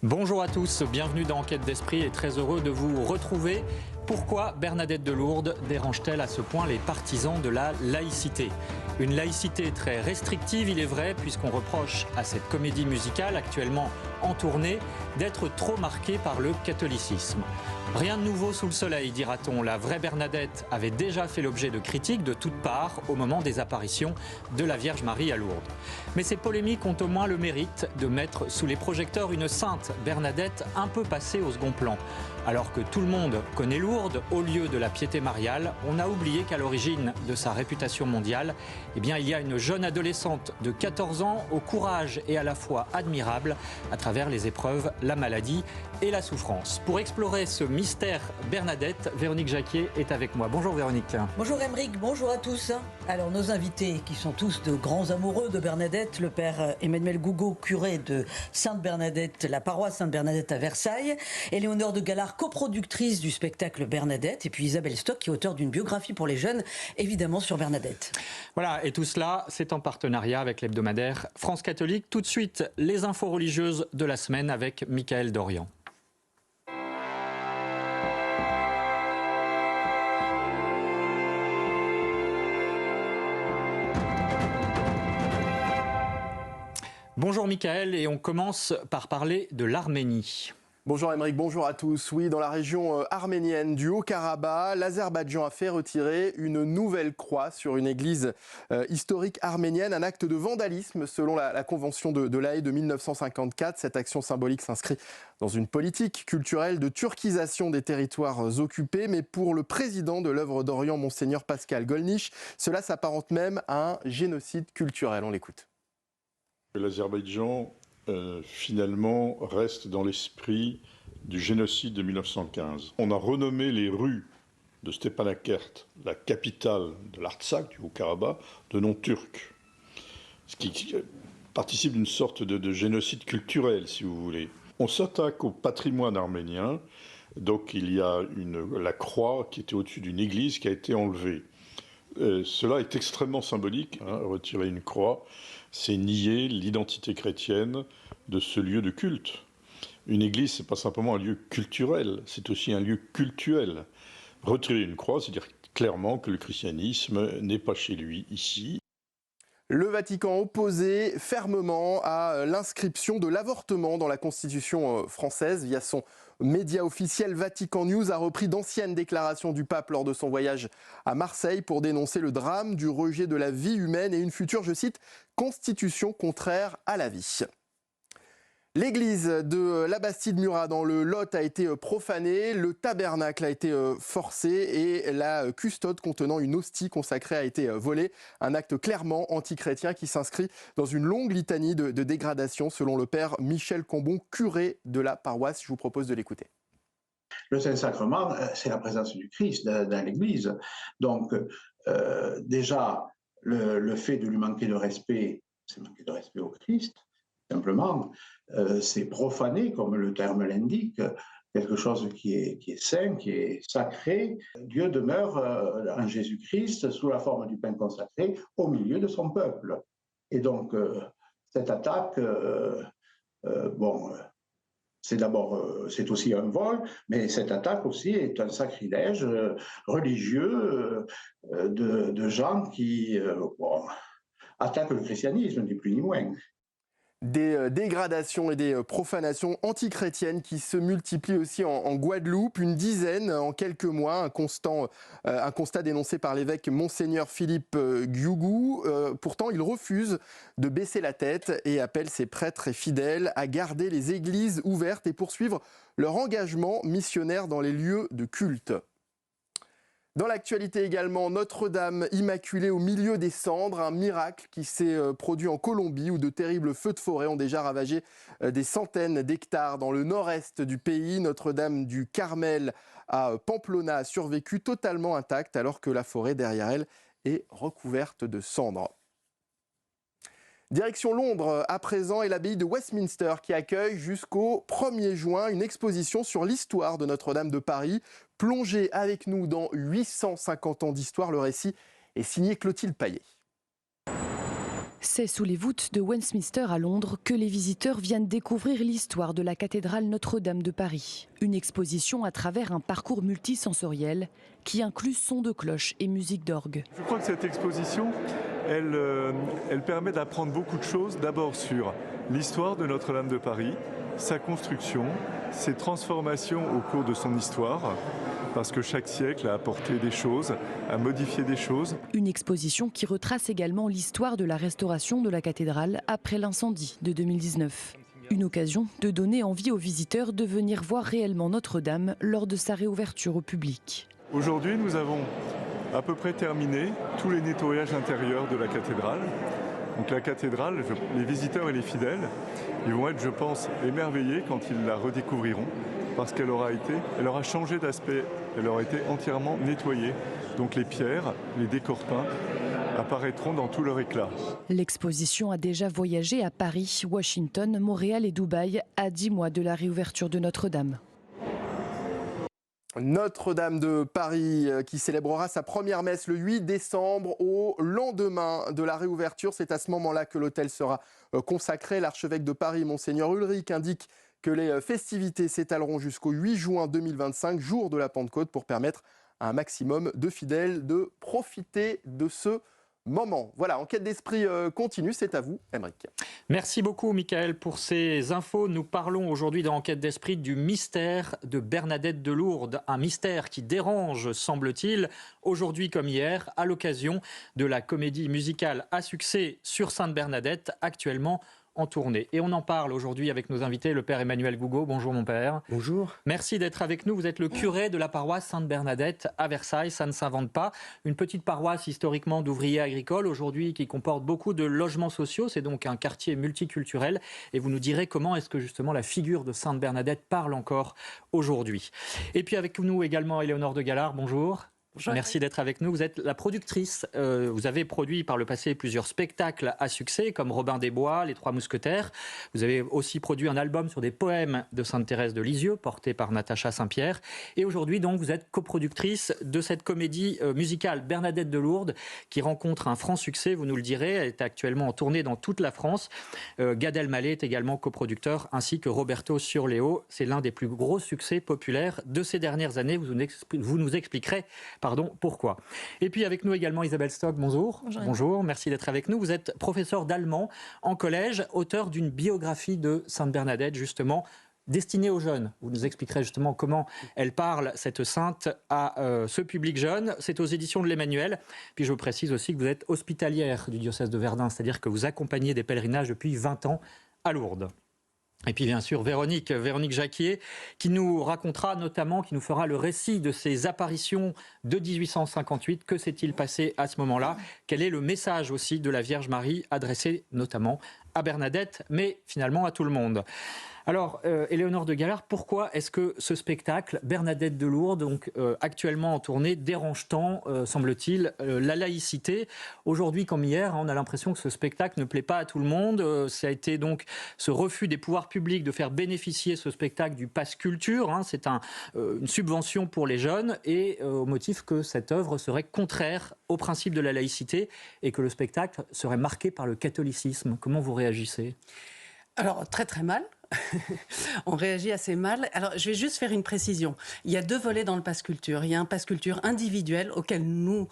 Bonjour à tous, bienvenue dans Enquête d'Esprit et très heureux de vous retrouver. Pourquoi Bernadette de Lourdes dérange-t-elle à ce point les partisans de la laïcité? Une laïcité très restrictive, il est vrai, puisqu'on reproche à cette comédie musicale actuellement en tournée d'être trop marquée par le catholicisme. Rien de nouveau sous le soleil, dira-t-on. La vraie Bernadette avait déjà fait l'objet de critiques de toutes parts au moment des apparitions de la Vierge Marie à Lourdes. Mais ces polémiques ont au moins le mérite de mettre sous les projecteurs une sainte Bernadette un peu passée au second plan. Alors que tout le monde connaît Lourdes, au lieu de la piété mariale, on a oublié qu'à l'origine de sa réputation mondiale, il y a une jeune adolescente de 14 ans au courage et à la fois admirable à travers les épreuves, la maladie et la souffrance. Pour explorer ce mystère Bernadette, Véronique Jacquier est avec moi. Bonjour Véronique. Bonjour Aymeric, bonjour à tous. Alors nos invités qui sont tous de grands amoureux de Bernadette, le père Emmanuel Gougaud, curé de Sainte-Bernadette, la paroisse Sainte-Bernadette à Versailles, Éléonore de Galard, coproductrice du spectacle Bernadette, et puis Isabelle Stock qui est auteure d'une biographie pour les jeunes, évidemment sur Bernadette. Voilà, et tout cela, c'est en partenariat avec l'hebdomadaire France Catholique. Tout de suite, les infos religieuses de la semaine avec Michael Dorian. Bonjour Michael, et on commence par parler de l'Arménie. Bonjour Aymeric, bonjour à tous. Oui, dans la région arménienne du Haut-Karabakh, l'Azerbaïdjan a fait retirer une nouvelle croix sur une église historique arménienne, un acte de vandalisme selon la convention de La Haye de 1954. Cette action symbolique s'inscrit dans une politique culturelle de turquisation des territoires occupés, mais pour le président de l'œuvre d'Orient, Monseigneur Pascal Golnisch, cela s'apparente même à un génocide culturel. On l'écoute. L'Azerbaïdjan finalement reste dans l'esprit du génocide de 1915. On a renommé les rues de Stepanakert, la capitale de l'Artsakh, du Haut-Karabakh, de nom turc. Ce qui participe d'une sorte de génocide culturel, si vous voulez. On s'attaque au patrimoine arménien, donc il y a la croix qui était au-dessus d'une église qui a été enlevée. Cela est extrêmement symbolique, retirer une croix, c'est nier l'identité chrétienne de ce lieu de culte. Une église, ce n'est pas simplement un lieu culturel, c'est aussi un lieu cultuel. Retirer une croix, c'est dire clairement que le christianisme n'est pas chez lui ici. Le Vatican opposé fermement à l'inscription de l'avortement dans la Constitution française. Via son média officiel, Vatican News a repris d'anciennes déclarations du pape lors de son voyage à Marseille pour dénoncer le drame du rejet de la vie humaine et une future, je cite, constitution contraire à la vie. L'église de la Bastide-Murat dans le Lot a été profanée, le tabernacle a été forcé et la custode contenant une hostie consacrée a été volée. Un acte clairement antichrétien qui s'inscrit dans une longue litanie de dégradation selon le père Michel Combon, curé de la paroisse. Je vous propose de l'écouter. Le Saint-Sacrement, c'est la présence du Christ dans l'Église. Donc déjà, le fait de lui manquer de respect, c'est manquer de respect au Christ. Simplement, c'est profaner, comme le terme l'indique, quelque chose qui est saint, qui est sacré. Dieu demeure en Jésus-Christ sous la forme du pain consacré au milieu de son peuple. Et donc, cette attaque, c'est aussi un vol, mais cette attaque aussi est un sacrilège religieux de gens qui attaquent le christianisme, ni plus ni moins. Des dégradations et des profanations antichrétiennes qui se multiplient aussi en Guadeloupe, une dizaine en quelques mois, un constat dénoncé par l'évêque Monseigneur Philippe Giougou. Pourtant, il refuse de baisser la tête et appelle ses prêtres et fidèles à garder les églises ouvertes et poursuivre leur engagement missionnaire dans les lieux de culte. Dans l'actualité également, Notre-Dame immaculée au milieu des cendres, un miracle qui s'est produit en Colombie où de terribles feux de forêt ont déjà ravagé des centaines d'hectares dans le nord-est du pays. Notre-Dame du Carmel à Pamplona a survécu totalement intacte alors que la forêt derrière elle est recouverte de cendres. Direction Londres à présent et l'abbaye de Westminster qui accueille jusqu'au 1er juin une exposition sur l'histoire de Notre-Dame de Paris. Plongez avec nous dans 850 ans d'histoire, le récit est signé Clotilde Paillet. C'est sous les voûtes de Westminster à Londres que les visiteurs viennent découvrir l'histoire de la cathédrale Notre-Dame de Paris. Une exposition à travers un parcours multisensoriel qui inclut sons de cloche et musique d'orgue. Je crois que cette exposition, elle permet d'apprendre beaucoup de choses. D'abord sur l'histoire de Notre-Dame de Paris, sa construction, ses transformations au cours de son histoire, parce que chaque siècle a apporté des choses, a modifié des choses. Une exposition qui retrace également l'histoire de la restauration de la cathédrale après l'incendie de 2019. Une occasion de donner envie aux visiteurs de venir voir réellement Notre-Dame lors de sa réouverture au public. Aujourd'hui, nous avons à peu près terminé tous les nettoyages intérieurs de la cathédrale. Donc la cathédrale, les visiteurs et les fidèles, ils vont être, je pense, émerveillés quand ils la redécouvriront, parce qu'elle aura changé d'aspect, elle aura été entièrement nettoyée. Donc les pierres, les décors peints apparaîtront dans tout leur éclat. L'exposition a déjà voyagé à Paris, Washington, Montréal et Dubaï à 10 mois de la réouverture de Notre-Dame. Notre-Dame de Paris qui célébrera sa première messe le 8 décembre au lendemain de la réouverture. C'est à ce moment-là que l'hôtel sera consacré. L'archevêque de Paris, Monseigneur Ulrich, indique que les festivités s'étaleront jusqu'au 8 juin 2025, jour de la Pentecôte, pour permettre à un maximum de fidèles de profiter de ce moment. Voilà, Enquête d'esprit continue, c'est à vous, Aymeric. Merci beaucoup, Michael, pour ces infos. Nous parlons aujourd'hui dans Enquête d'esprit du mystère de Bernadette de Lourdes. Un mystère qui dérange, semble-t-il, aujourd'hui comme hier, à l'occasion de la comédie musicale à succès sur Sainte-Bernadette, actuellement en tournée. Et on en parle aujourd'hui avec nos invités, le père Emmanuel Gougo. Bonjour mon père. Bonjour. Merci d'être avec nous. Vous êtes le curé de la paroisse Sainte-Bernadette à Versailles. Ça ne s'invente pas. Une petite paroisse historiquement d'ouvriers agricoles, aujourd'hui qui comporte beaucoup de logements sociaux. C'est donc un quartier multiculturel. Et vous nous direz comment est-ce que justement la figure de Sainte-Bernadette parle encore aujourd'hui. Et puis avec nous également Éléonore de Galard. Bonjour. Bonjour. Merci d'être avec nous. Vous êtes la productrice. Vous avez produit par le passé plusieurs spectacles à succès, comme Robin des Bois, Les Trois Mousquetaires. Vous avez aussi produit un album sur des poèmes de Sainte Thérèse de Lisieux, porté par Natacha Saint-Pierre. Et aujourd'hui, donc, vous êtes coproductrice de cette comédie musicale Bernadette de Lourdes, qui rencontre un franc succès, vous nous le direz. Elle est actuellement en tournée dans toute la France. Gad Elmaleh est également coproducteur, ainsi que Roberto Surleo. C'est l'un des plus gros succès populaires de ces dernières années. Vous nous expliquerez pourquoi. Et puis avec nous également Isabelle Stock, bonjour. Bonjour, merci d'être avec nous. Vous êtes professeur d'allemand en collège, auteur d'une biographie de Sainte Bernadette, justement, destinée aux jeunes. Vous nous expliquerez justement comment elle parle, cette sainte, à ce public jeune. C'est aux éditions de l'Emmanuel. Puis je vous précise aussi que vous êtes hospitalière du diocèse de Verdun, c'est-à-dire que vous accompagnez des pèlerinages depuis 20 ans à Lourdes. Et puis bien sûr Véronique Jacquier, qui nous racontera notamment, qui nous fera le récit de ces apparitions de 1858. Que s'est-il passé à ce moment-là? Quel est le message aussi de la Vierge Marie adressé notamment à Bernadette, mais finalement à tout le monde? Alors, Éléonore de Galard, pourquoi est-ce que ce spectacle, Bernadette de Lourdes, donc actuellement en tournée, dérange tant, semble-t-il, la laïcité? Aujourd'hui comme hier, on a l'impression que ce spectacle ne plaît pas à tout le monde. Ça a été donc ce refus des pouvoirs publics de faire bénéficier ce spectacle du pass culture. C'est une subvention pour les jeunes, et au motif que cette œuvre serait contraire au principe de la laïcité et que le spectacle serait marqué par le catholicisme. Comment vous réagissez? Alors, très très mal. On réagit assez mal. Alors, je vais juste faire une précision. Il y a deux volets dans le pass culture. Il y a un pass culture individuel auquel nous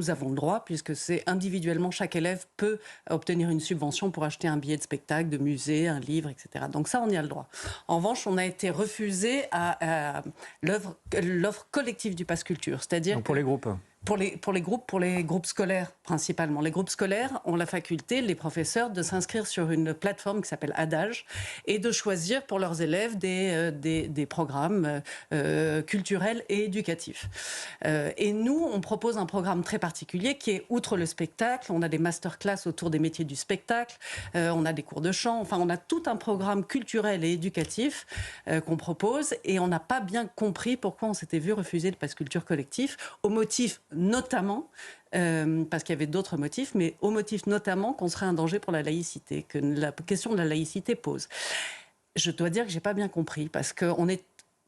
avons le droit, puisque c'est individuellement, chaque élève peut obtenir une subvention pour acheter un billet de spectacle, de musée, un livre, etc. Donc ça, on y a le droit. En revanche, on a été refusé à l'offre collective du pass culture. C'est-à-dire pour les groupes. Pour les groupes scolaires principalement. Les groupes scolaires ont la faculté, les professeurs, de s'inscrire sur une plateforme qui s'appelle Adage et de choisir pour leurs élèves des programmes culturels et éducatifs. Et nous, on propose un programme très particulier qui est, outre le spectacle, on a des masterclass autour des métiers du spectacle, on a des cours de chant, enfin on a tout un programme culturel et éducatif qu'on propose, et on n'a pas bien compris pourquoi on s'était vu refuser le pass culture collectif, au motif notamment, parce qu'il y avait d'autres motifs, mais au motif notamment qu'on serait un danger pour la laïcité, que la question de la laïcité pose. Je dois dire que je n'ai pas bien compris, parce qu'on est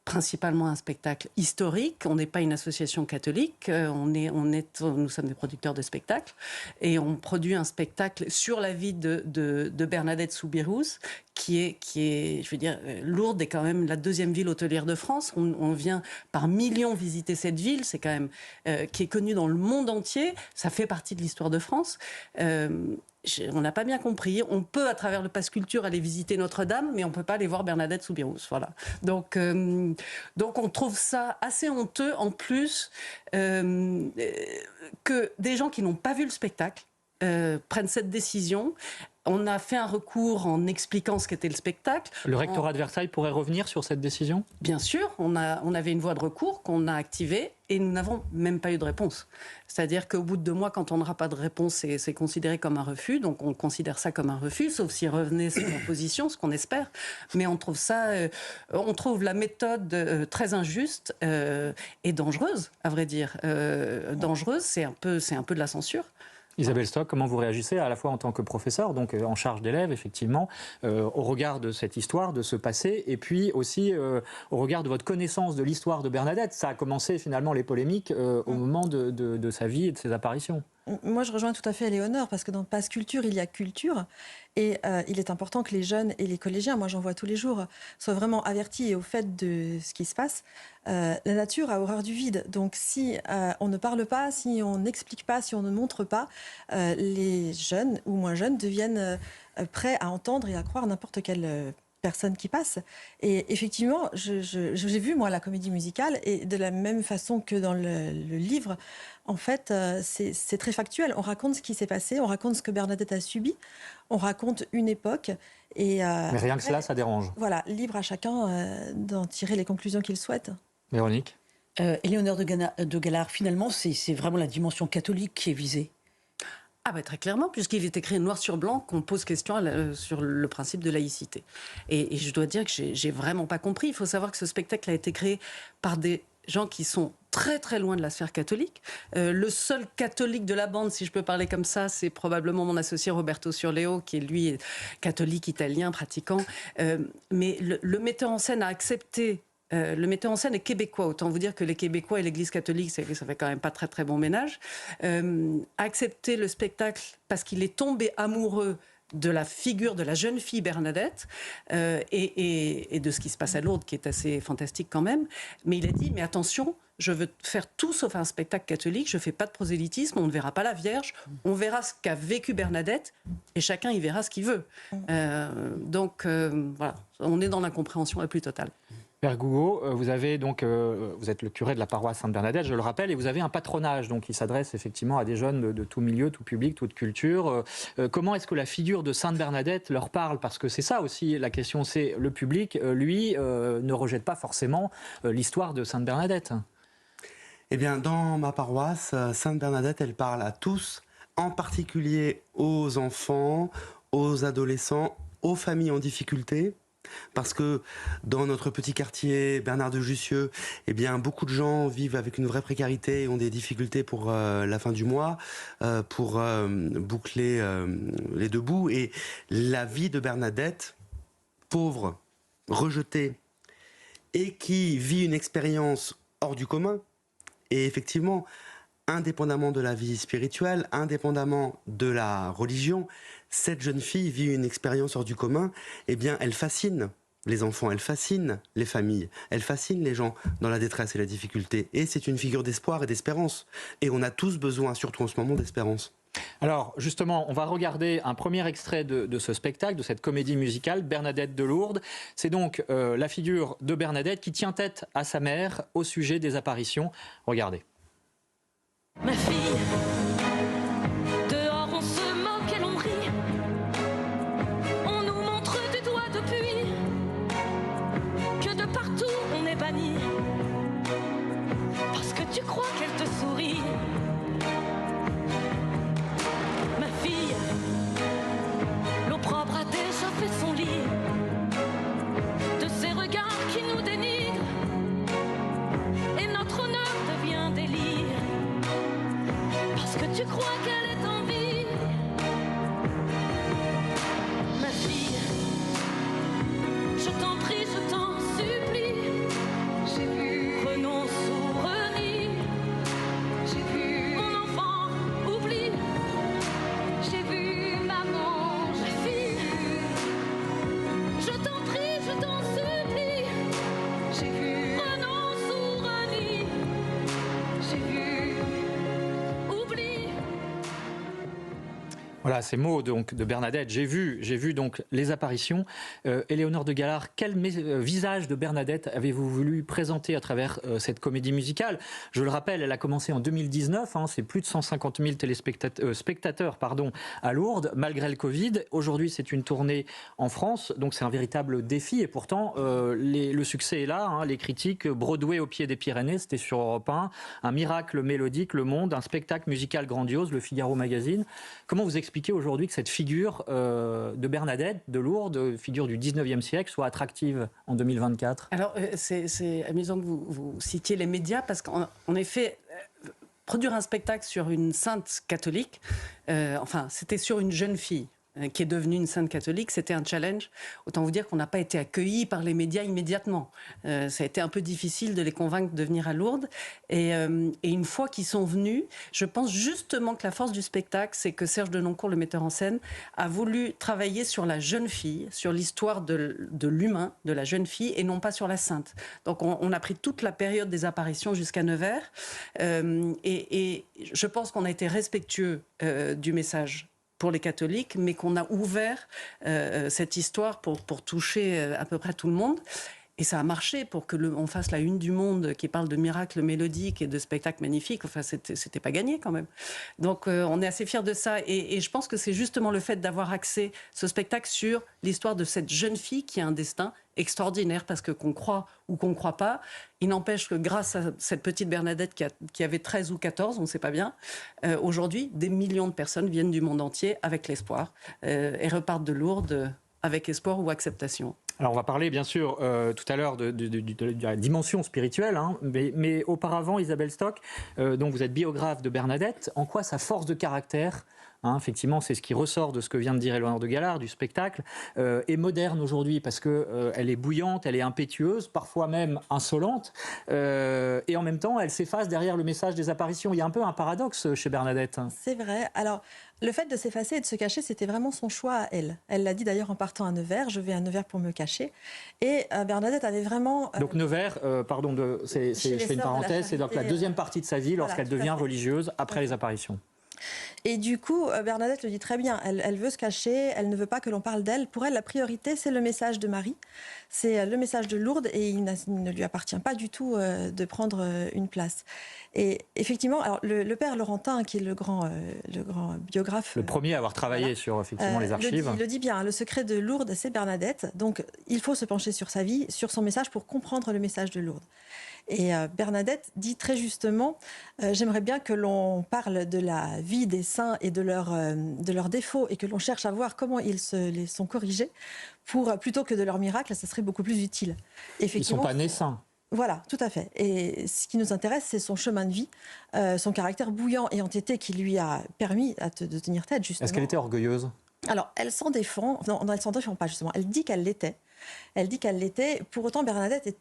principalement un spectacle historique. On n'est pas une association catholique, nous sommes des producteurs de spectacles et on produit un spectacle sur la vie de Bernadette Soubirous, qui est, je veux dire, Lourdes est quand même la deuxième ville hôtelière de France. On vient par millions visiter cette ville, c'est quand même qui est connue dans le monde entier. Ça fait partie de l'histoire de France. On n'a pas bien compris. On peut, à travers le Pass Culture, aller visiter Notre-Dame, mais on ne peut pas aller voir Bernadette Soubirous. Voilà. Donc, on trouve ça assez honteux, en plus, que des gens qui n'ont pas vu le spectacle prennent cette décision. On a fait un recours en expliquant ce qu'était le spectacle. Le rectorat de Versailles pourrait revenir sur cette décision ? Bien sûr, on avait une voie de recours qu'on a activée et nous n'avons même pas eu de réponse. C'est-à-dire qu'au bout de 2 mois, quand on n'aura pas de réponse, c'est considéré comme un refus. Donc on considère ça comme un refus, sauf s'il revenait sur la position, ce qu'on espère. Mais on trouve la méthode très injuste et dangereuse, à vrai dire. Dangereuse, c'est un peu de la censure. Isabelle Stock, comment vous réagissez à la fois en tant que professeur, donc en charge d'élèves, effectivement, au regard de cette histoire, de ce passé, et puis aussi au regard de votre connaissance de l'histoire de Bernadette. Ça a commencé finalement les polémiques au moment de sa vie et de ses apparitions. Moi, je rejoins tout à fait Éléonore, parce que dans Pass Culture, il y a culture. Et il est important que les jeunes et les collégiens, moi j'en vois tous les jours, soient vraiment avertis et au fait de ce qui se passe. La nature a horreur du vide. Donc si on ne parle pas, si on n'explique pas, si on ne montre pas, les jeunes ou moins jeunes deviennent prêts à entendre et à croire n'importe quelle personne qui passe. Et effectivement, j'ai vu, moi, la comédie musicale, et de la même façon que dans le livre, en fait, c'est très factuel. On raconte ce qui s'est passé, on raconte ce que Bernadette a subi, on raconte une époque. Et, mais rien que cela, ça dérange. Voilà, libre à chacun d'en tirer les conclusions qu'il souhaite. Véronique ? Éléonore de Galard, finalement, c'est vraiment la dimension catholique qui est visée. Ah bah très clairement, puisqu'il est écrit noir sur blanc qu'on pose question sur le principe de laïcité. Et je dois dire que j'ai vraiment pas compris. Il faut savoir que ce spectacle a été créé par des gens qui sont très très loin de la sphère catholique. Le seul catholique de la bande, si je peux parler comme ça, c'est probablement mon associé Roberto Surleo, qui est lui catholique italien, pratiquant. Mais le metteur en scène a accepté. Le metteur en scène est québécois, autant vous dire que les Québécois et l'Église catholique, ça fait quand même pas très très bon ménage. A accepté le spectacle parce qu'il est tombé amoureux de la figure de la jeune fille Bernadette et de ce qui se passe à Lourdes, qui est assez fantastique quand même. Mais il a dit, mais attention, je veux faire tout sauf un spectacle catholique, je fais pas de prosélytisme, on ne verra pas la Vierge, on verra ce qu'a vécu Bernadette et chacun y verra ce qu'il veut. Donc voilà, on est dans l'incompréhension la plus totale. Père Gougaud, vous êtes le curé de la paroisse Sainte-Bernadette, je le rappelle, et vous avez un patronage donc, qui s'adresse effectivement à des jeunes de tout milieu, tout public, toute culture. Comment est-ce que la figure de Sainte-Bernadette leur parle ? Parce que c'est ça aussi la question, c'est le public, lui, ne rejette pas forcément l'histoire de Sainte-Bernadette. Eh bien, dans ma paroisse, Sainte-Bernadette, elle parle à tous, en particulier aux enfants, aux adolescents, aux familles en difficulté. Parce que dans notre petit quartier Bernard de Jussieu, eh bien, beaucoup de gens vivent avec une vraie précarité et ont des difficultés pour la fin du mois, pour boucler les 2 bouts. Et la vie de Bernadette, pauvre, rejetée, et qui vit une expérience hors du commun, et effectivement, indépendamment de la vie spirituelle, indépendamment de la religion, cette jeune fille vit une expérience hors du commun, eh bien, elle fascine les enfants, elle fascine les familles, elle fascine les gens dans la détresse et la difficulté. Et c'est une figure d'espoir et d'espérance. Et on a tous besoin, surtout en ce moment, d'espérance. Alors, justement, on va regarder un premier extrait de ce spectacle, de cette comédie musicale, Bernadette de Lourdes. C'est donc la figure de Bernadette qui tient tête à sa mère au sujet des apparitions. Regardez. Ma fille, dehors on se moque et l'on rit. On nous montre du doigt depuis que de partout on est banni. Parce que tu crois qu'elle te sourit. Ma fille, l'opprobre a déjà fait son lit. De ces regards qui nous dénigrent. Et notre honneur devient délire. Voilà, ces mots donc de Bernadette. J'ai vu donc les apparitions. Éléonore de Galard, quel visage de Bernadette avez-vous voulu présenter à travers cette comédie musicale? Je le rappelle, elle a commencé en 2019. C'est plus de 150 000 spectateurs à Lourdes, malgré le Covid. Aujourd'hui, c'est une tournée en France, donc c'est un véritable défi. Et pourtant, le succès est là. Les critiques, Broadway au pied des Pyrénées, c'était sur Europe 1. Un miracle mélodique, Le Monde, un spectacle musical grandiose, Le Figaro Magazine. Comment vous expliquez aujourd'hui que cette figure de Bernadette, de Lourdes, figure du 19e siècle, soit attractive en 2024? Alors, c'est amusant que vous citiez les médias, parce qu'en effet, produire un spectacle sur une sainte catholique, c'était sur une jeune fille qui est devenue une sainte catholique, c'était un challenge. Autant vous dire qu'on n'a pas été accueillis par les médias immédiatement. Ça a été un peu difficile de les convaincre de venir à Lourdes. Et une fois qu'ils sont venus, je pense justement que la force du spectacle, c'est que Serge Denoncourt, le metteur en scène, a voulu travailler sur la jeune fille, sur l'histoire de l'humain, de la jeune fille, et non pas sur la sainte. Donc on a pris toute la période des apparitions jusqu'à Nevers. Et je pense qu'on a été respectueux du message pour les catholiques, mais qu'on a ouvert cette histoire pour toucher à peu près tout le monde. Et ça a marché pour que on fasse la une du Monde qui parle de miracles mélodiques et de spectacles magnifiques. Enfin, c'était pas gagné quand même. Donc, on est assez fiers de ça. Et je pense que c'est justement le fait d'avoir axé ce spectacle sur l'histoire de cette jeune fille qui a un destin extraordinaire, parce que qu'on croit ou qu'on ne croit pas, il n'empêche que grâce à cette petite Bernadette qui avait 13 ou 14, on ne sait pas bien, aujourd'hui, des millions de personnes viennent du monde entier avec l'espoir et repartent de Lourdes avec espoir ou acceptation. Alors on va parler bien sûr tout à l'heure de la dimension spirituelle, mais auparavant, Isabelle Stock, donc vous êtes biographe de Bernadette. En quoi sa force de caractère, effectivement, c'est ce qui ressort de ce que vient de dire Éléonore de Galard, du spectacle, est moderne aujourd'hui, parce qu'elle est bouillante, elle est impétueuse, parfois même insolente, et en même temps, elle s'efface derrière le message des apparitions. Il y a un peu un paradoxe chez Bernadette. C'est vrai. Alors, le fait de s'effacer et de se cacher, c'était vraiment son choix à elle. Elle l'a dit d'ailleurs en partant à Nevers, je vais à Nevers pour me cacher. Et Bernadette avait vraiment... Donc Nevers, je fais une parenthèse, c'est donc la deuxième partie de sa vie lorsqu'elle devient religieuse après les apparitions. Et du coup, Bernadette le dit très bien, elle veut se cacher, elle ne veut pas que l'on parle d'elle. Pour elle, la priorité, c'est le message de Marie, c'est le message de Lourdes, et il ne lui appartient pas du tout de prendre une place. Et effectivement, alors, le père Laurentin, qui est le grand biographe... Le premier à avoir travaillé sur effectivement les archives. Il le dit bien, le secret de Lourdes, c'est Bernadette. Donc, il faut se pencher sur sa vie, sur son message, pour comprendre le message de Lourdes. Et Bernadette dit très justement, j'aimerais bien que l'on parle de la vie des saints et de leurs défauts, et que l'on cherche à voir comment ils les sont corrigés, plutôt que de leurs miracles, ça serait beaucoup plus utile. Ils ne sont pas nés saints. Voilà, tout à fait. Et ce qui nous intéresse, c'est son chemin de vie, son caractère bouillant et entêté qui lui a permis de tenir tête, justement. Est-ce qu'elle était orgueilleuse ? Alors, elle s'en défend. Non, elle s'en défend pas, justement. Elle dit qu'elle l'était. Pour autant, Bernadette est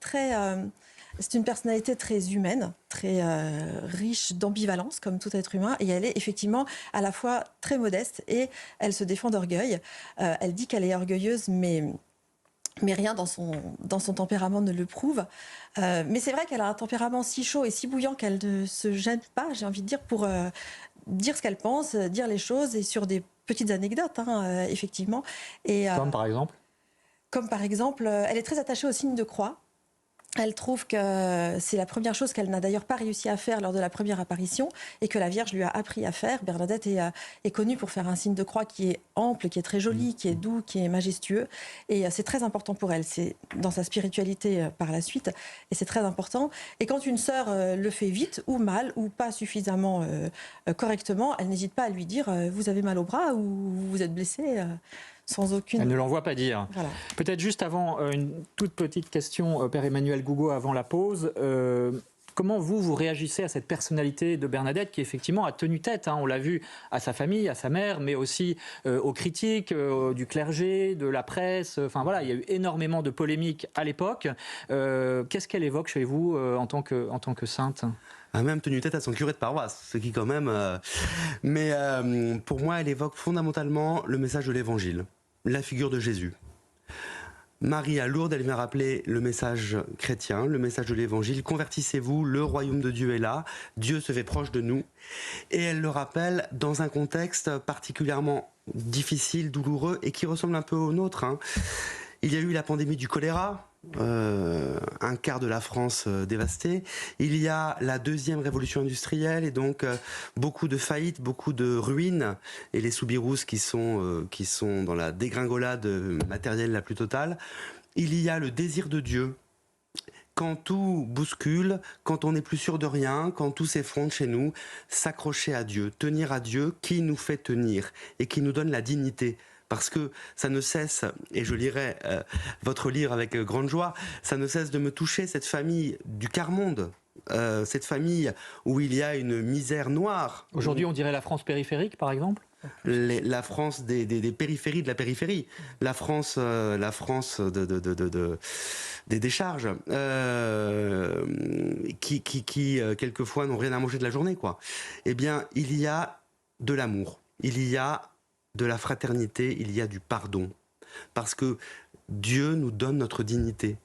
c'est une personnalité très humaine, très riche d'ambivalence, comme tout être humain. Et elle est effectivement à la fois très modeste et elle se défend d'orgueil. Elle dit qu'elle est orgueilleuse, mais rien dans son tempérament ne le prouve. Mais c'est vrai qu'elle a un tempérament si chaud et si bouillant qu'elle ne se gêne pas, j'ai envie de dire, pour dire ce qu'elle pense, dire les choses, et sur des petites anecdotes, effectivement. Comme par exemple ? Comme par exemple, elle est très attachée au signe de croix. Elle trouve que c'est la première chose qu'elle n'a d'ailleurs pas réussi à faire lors de la première apparition, et que la Vierge lui a appris à faire. Bernadette est connue pour faire un signe de croix qui est ample, qui est très joli, qui est doux, qui est majestueux. Et c'est très important pour elle. C'est dans sa spiritualité par la suite, et c'est très important. Et quand une sœur le fait vite ou mal ou pas suffisamment correctement, elle n'hésite pas à lui dire « vous avez mal au bras » ou « vous êtes blessé ». Sans aucune... Elle ne l'envoie pas dire. Voilà. Peut-être juste avant, une toute petite question, Père Emmanuel Gougo, avant la pause. Comment vous réagissez à cette personnalité de Bernadette qui effectivement a tenu tête, on l'a vu, à sa famille, à sa mère, mais aussi aux critiques du clergé, de la presse. Enfin voilà, il y a eu énormément de polémiques à l'époque. Qu'est-ce qu'elle évoque chez vous en tant que sainte ? A même tenu tête à son curé de paroisse, ce qui quand même... Mais pour moi, elle évoque fondamentalement le message de l'Évangile, la figure de Jésus. Marie à Lourdes, elle vient rappeler le message chrétien, le message de l'Évangile. Convertissez-vous, le royaume de Dieu est là, Dieu se fait proche de nous. Et elle le rappelle dans un contexte particulièrement difficile, douloureux et qui ressemble un peu au nôtre. Il y a eu la pandémie du choléra, un quart de la France dévastée. Il y a la deuxième révolution industrielle et donc beaucoup de faillites, beaucoup de ruines et les Soubirous qui sont dans la dégringolade matérielle la plus totale. Il y a le désir de Dieu. Quand tout bouscule, quand on n'est plus sûr de rien, quand tout s'effondre chez nous, s'accrocher à Dieu, tenir à Dieu qui nous fait tenir et qui nous donne la dignité. Parce que ça ne cesse, et je lirai votre livre avec grande joie, ça ne cesse de me toucher, cette famille du quart-monde, cette famille où il y a une misère noire. Aujourd'hui, on dirait la France périphérique, par exemple ? La France des périphéries de la périphérie, la France des décharges, qui quelquefois n'ont rien à manger de la journée, quoi. Eh bien, il y a de l'amour, il y a de la fraternité, il y a du pardon. Parce que Dieu nous donne notre dignité.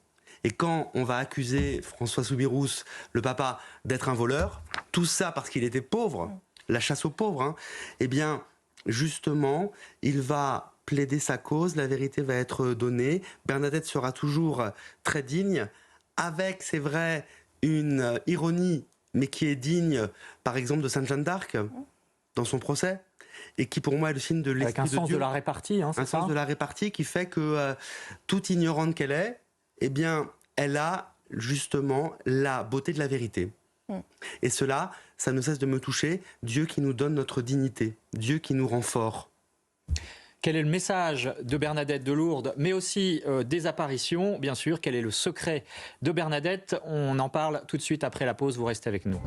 Et quand on va accuser François Soubirous, le papa, d'être un voleur, tout ça parce qu'il était pauvre, la chasse aux pauvres, eh bien, justement, il va plaider sa cause, la vérité va être donnée, Bernadette sera toujours très digne, avec, c'est vrai, une ironie, mais qui est digne, par exemple, de Sainte Jeanne d'Arc, dans son procès, et qui pour moi est le signe de l'esprit de Dieu. Avec un sens de la répartie, c'est ça ? Un sens de la répartie qui fait que, toute ignorante qu'elle est, eh bien, elle a justement la beauté de la vérité. Et cela, ça ne cesse de me toucher. Dieu qui nous donne notre dignité, Dieu qui nous rend forts. Quel est le message de Bernadette de Lourdes, mais aussi des apparitions, bien sûr. Quel est le secret de Bernadette ? On en parle tout de suite après la pause. Vous restez avec nous.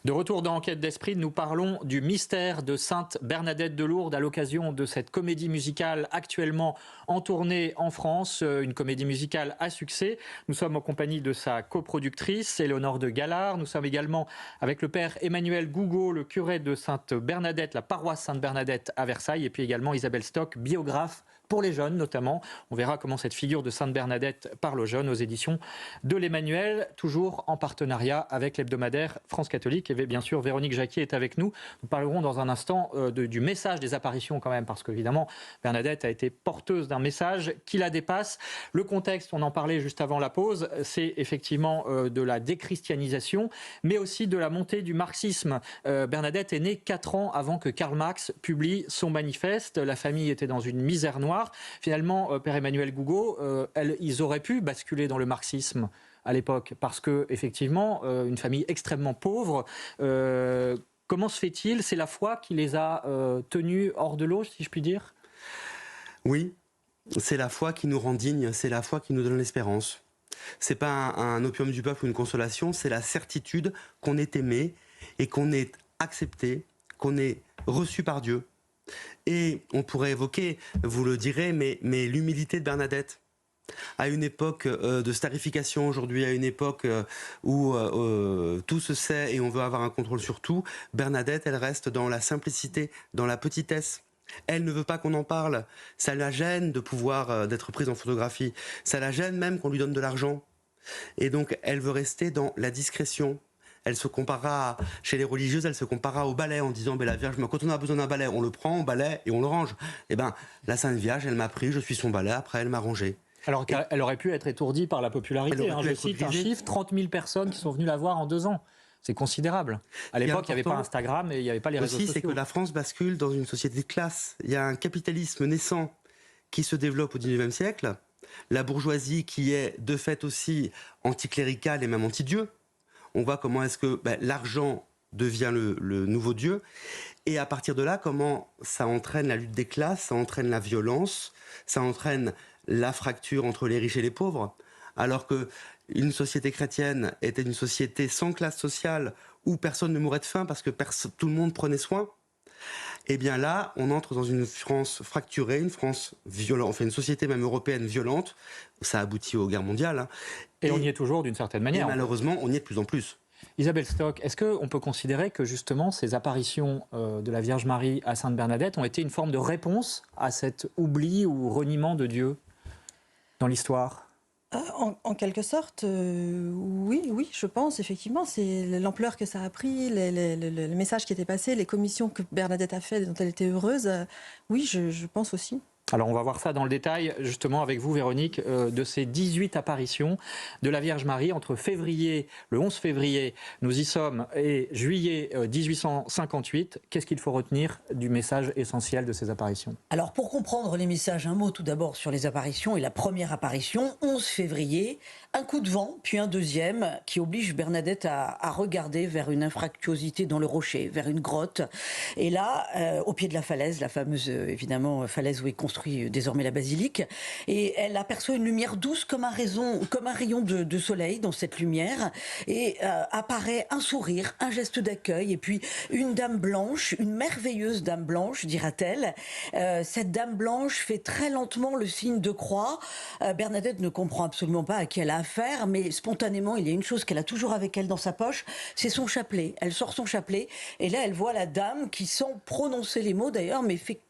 De retour dans Enquête d'Esprit, nous parlons du mystère de Sainte Bernadette de Lourdes à l'occasion de cette comédie musicale actuellement en tournée en France, une comédie musicale à succès. Nous sommes en compagnie de sa coproductrice, Éléonore de Galard. Nous sommes également avec le père Emmanuel Gougaud, le curé de Sainte Bernadette, la paroisse Sainte Bernadette à Versailles, et puis également Isabelle Stock, biographe pour les jeunes notamment. On verra comment cette figure de Sainte Bernadette parle aux jeunes aux éditions de l'Emmanuel, toujours en partenariat avec l'hebdomadaire France Catholique. Et bien sûr, Véronique Jacquier est avec nous. Nous parlerons dans un instant du message des apparitions quand même, parce qu'évidemment, Bernadette a été porteuse d'un message qui la dépasse. Le contexte, on en parlait juste avant la pause, c'est effectivement de la déchristianisation, mais aussi de la montée du marxisme. Bernadette est née 4 ans avant que Karl Marx publie son manifeste. La famille était dans une misère noire. Finalement, Père Emmanuel Gougaud, ils auraient pu basculer dans le marxisme à l'époque, parce que effectivement, une famille extrêmement pauvre. Comment se fait-il ? C'est la foi qui les a tenus hors de l'eau, si je puis dire ? Oui, c'est la foi qui nous rend dignes, c'est la foi qui nous donne l'espérance. C'est pas un opium du peuple ou une consolation, c'est la certitude qu'on est aimé et qu'on est accepté, qu'on est reçu par Dieu. Et on pourrait évoquer, vous le direz, mais l'humilité de Bernadette. À une époque de starification aujourd'hui, à une époque où tout se sait et on veut avoir un contrôle sur tout, Bernadette, elle reste dans la simplicité, dans la petitesse. Elle ne veut pas qu'on en parle. Ça la gêne de pouvoir d'être prise en photographie. Ça la gêne même qu'on lui donne de l'argent. Et donc, elle veut rester dans la discrétion. Elle se comparera, chez les religieuses, elle se comparera au balai en disant, la Vierge, quand on a besoin d'un balai, on le prend, on balaie et on le range. Eh bien, la Sainte Vierge, elle m'a pris, je suis son balai, après elle m'a rangé. Alors qu'elle aurait pu être étourdie par la popularité. Je cite un chiffre, 30 000 personnes qui sont venues la voir en 2 ans. C'est considérable. À l'époque, il n'y avait pas Instagram et il n'y avait pas les réseaux sociaux. C'est que la France bascule dans une société de classe. Il y a un capitalisme naissant qui se développe au XIXe siècle. La bourgeoisie qui est de fait aussi anticléricale et même anti-Dieu. On voit comment est-ce que l'argent devient le nouveau Dieu. Et à partir de là, comment ça entraîne la lutte des classes, ça entraîne la violence, ça entraîne la fracture entre les riches et les pauvres. Alors qu'une société chrétienne était une société sans classe sociale où personne ne mourait de faim parce que tout le monde prenait soin. Eh bien là, on entre dans une France fracturée, une France violente, enfin une société même européenne violente. Ça aboutit aux guerres mondiales. Hein. Et on y est toujours d'une certaine manière. Et malheureusement, on y est de plus en plus. Isabelle Stock, est-ce qu'on peut considérer que justement ces apparitions de la Vierge Marie à Sainte Bernadette ont été une forme de réponse à cet oubli ou reniement de Dieu dans l'histoire ? En quelque sorte, oui, je pense, effectivement. C'est l'ampleur que ça a pris, le message qui était passé, les commissions que Bernadette a faites, dont elle était heureuse. Oui, je pense aussi. Alors on va voir ça dans le détail, justement avec vous Véronique, de ces 18 apparitions de la Vierge Marie entre février, le 11 février, nous y sommes, et juillet 1858. Qu'est-ce qu'il faut retenir du message essentiel de ces apparitions ? Alors pour comprendre les messages, un mot tout d'abord sur les apparitions. Et la première apparition, 11 février, un coup de vent, puis un deuxième qui oblige Bernadette à regarder vers une infractuosité dans le rocher, vers une grotte. Et là, au pied de la falaise, la fameuse évidemment falaise où est construit désormais la basilique, et elle aperçoit une lumière douce comme un rayon de soleil dans cette lumière, et apparaît un sourire, un geste d'accueil, et puis une dame blanche, une merveilleuse dame blanche, dira-t-elle. Cette dame blanche fait très lentement le signe de croix. Bernadette ne comprend absolument pas à qui elle a affaire, mais spontanément, il y a une chose qu'elle a toujours avec elle dans sa poche, c'est son chapelet. Elle sort son chapelet, et là, elle voit la dame qui, sans prononcer les mots d'ailleurs, mais fait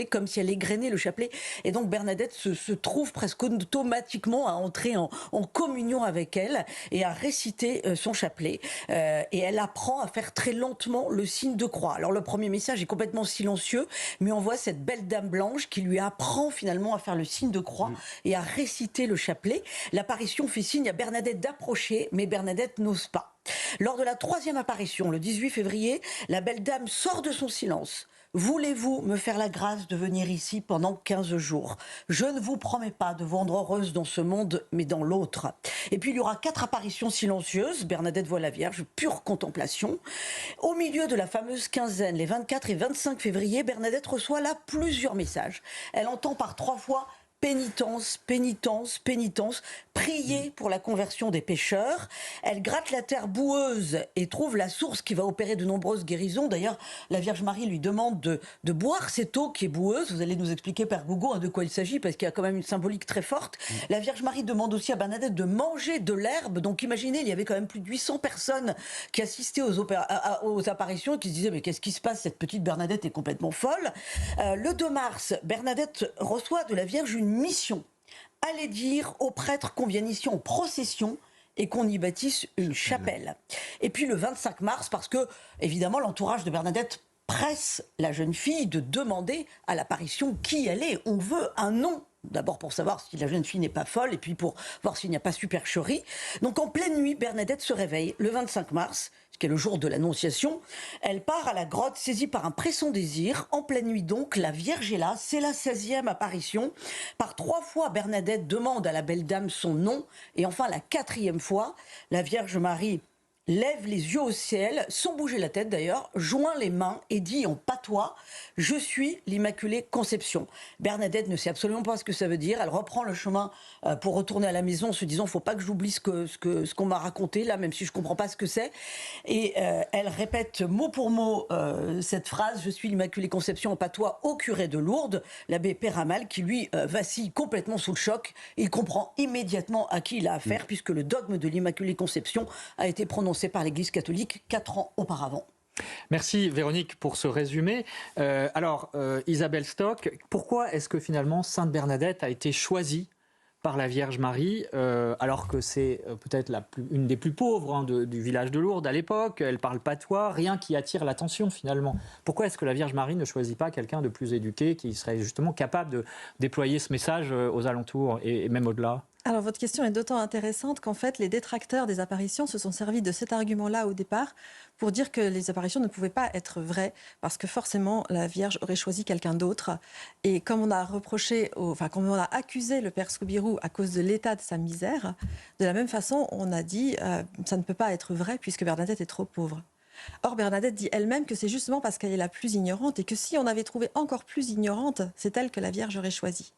comme si elle égrenait le chapelet. Et donc Bernadette se trouve presque automatiquement à entrer en communion avec elle et à réciter son chapelet. Et elle apprend à faire très lentement le signe de croix. Alors le premier message est complètement silencieux, mais on voit cette belle dame blanche qui lui apprend finalement à faire le signe de croix et à réciter le chapelet. L'apparition fait signe à Bernadette d'approcher, mais Bernadette n'ose pas. Lors de la troisième apparition, le 18 février, la belle dame sort de son silence. Voulez-vous me faire la grâce de venir ici pendant 15 jours ? Je ne vous promets pas de vous rendre heureuse dans ce monde, mais dans l'autre. Et puis il y aura 4 apparitions silencieuses. Bernadette voit la Vierge, pure contemplation. Au milieu de la fameuse quinzaine, les 24 et 25 février, Bernadette reçoit là plusieurs messages. Elle entend par 3 fois pénitence, pénitence, pénitence, prier pour la conversion des pécheurs. Elle gratte la terre boueuse et trouve la source qui va opérer de nombreuses guérisons. D'ailleurs, la Vierge Marie lui demande de boire cette eau qui est boueuse. Vous allez nous expliquer, Père Gougo, de quoi il s'agit, parce qu'il y a quand même une symbolique très forte. La Vierge Marie demande aussi à Bernadette de manger de l'herbe. Donc imaginez, il y avait quand même plus de 800 personnes qui assistaient aux apparitions et qui se disaient « Mais qu'est-ce qui se passe ? Cette petite Bernadette est complètement folle ». Le 2 mars, Bernadette reçoit de la Vierge une mission. Allez dire aux prêtres qu'on vienne ici en procession et qu'on y bâtisse une chapelle. Et puis le 25 mars, parce que, évidemment, l'entourage de Bernadette presse la jeune fille de demander à l'apparition qui elle est. On veut un nom. D'abord pour savoir si la jeune fille n'est pas folle, et puis pour voir s'il n'y a pas supercherie. Donc en pleine nuit, Bernadette se réveille le 25 mars, ce qui est le jour de l'Annonciation. Elle part à la grotte saisie par un pressant désir. En pleine nuit donc, la Vierge est là, c'est la 16e apparition. Par 3 fois, Bernadette demande à la belle dame son nom. Et enfin, la 4e fois, la Vierge Marie lève les yeux au ciel, sans bouger la tête d'ailleurs, joint les mains et dit en patois « Je suis l'Immaculée Conception ». Bernadette ne sait absolument pas ce que ça veut dire. Elle reprend le chemin pour retourner à la maison en se disant « Faut pas que j'oublie ce qu'on m'a raconté là, même si je comprends pas ce que c'est ». Et elle répète mot pour mot cette phrase « Je suis l'Immaculée Conception » en patois au curé de Lourdes, l'abbé Péramal, qui lui vacille complètement sous le choc. Il comprend immédiatement à qui il a affaire, puisque le dogme de l'Immaculée Conception a été prononcé par l'Église catholique 4 ans auparavant. Merci Véronique pour ce résumé. Isabelle Stock, pourquoi est-ce que finalement Sainte Bernadette a été choisie par la Vierge Marie, alors que c'est peut-être une des plus pauvres du village de Lourdes à l'époque, elle parle patois, rien qui attire l'attention finalement. Pourquoi est-ce que la Vierge Marie ne choisit pas quelqu'un de plus éduqué qui serait justement capable de déployer ce message aux alentours et même au-delà ? Alors votre question est d'autant intéressante qu'en fait les détracteurs des apparitions se sont servis de cet argument-là au départ pour dire que les apparitions ne pouvaient pas être vraies parce que forcément la Vierge aurait choisi quelqu'un d'autre. Et comme on a comme on a accusé le père Soubirous à cause de l'état de sa misère, de la même façon on a dit ça ne peut pas être vrai puisque Bernadette est trop pauvre. Or, Bernadette dit elle-même que c'est justement parce qu'elle est la plus ignorante et que si on avait trouvé encore plus ignorante, c'est elle que la Vierge aurait choisie.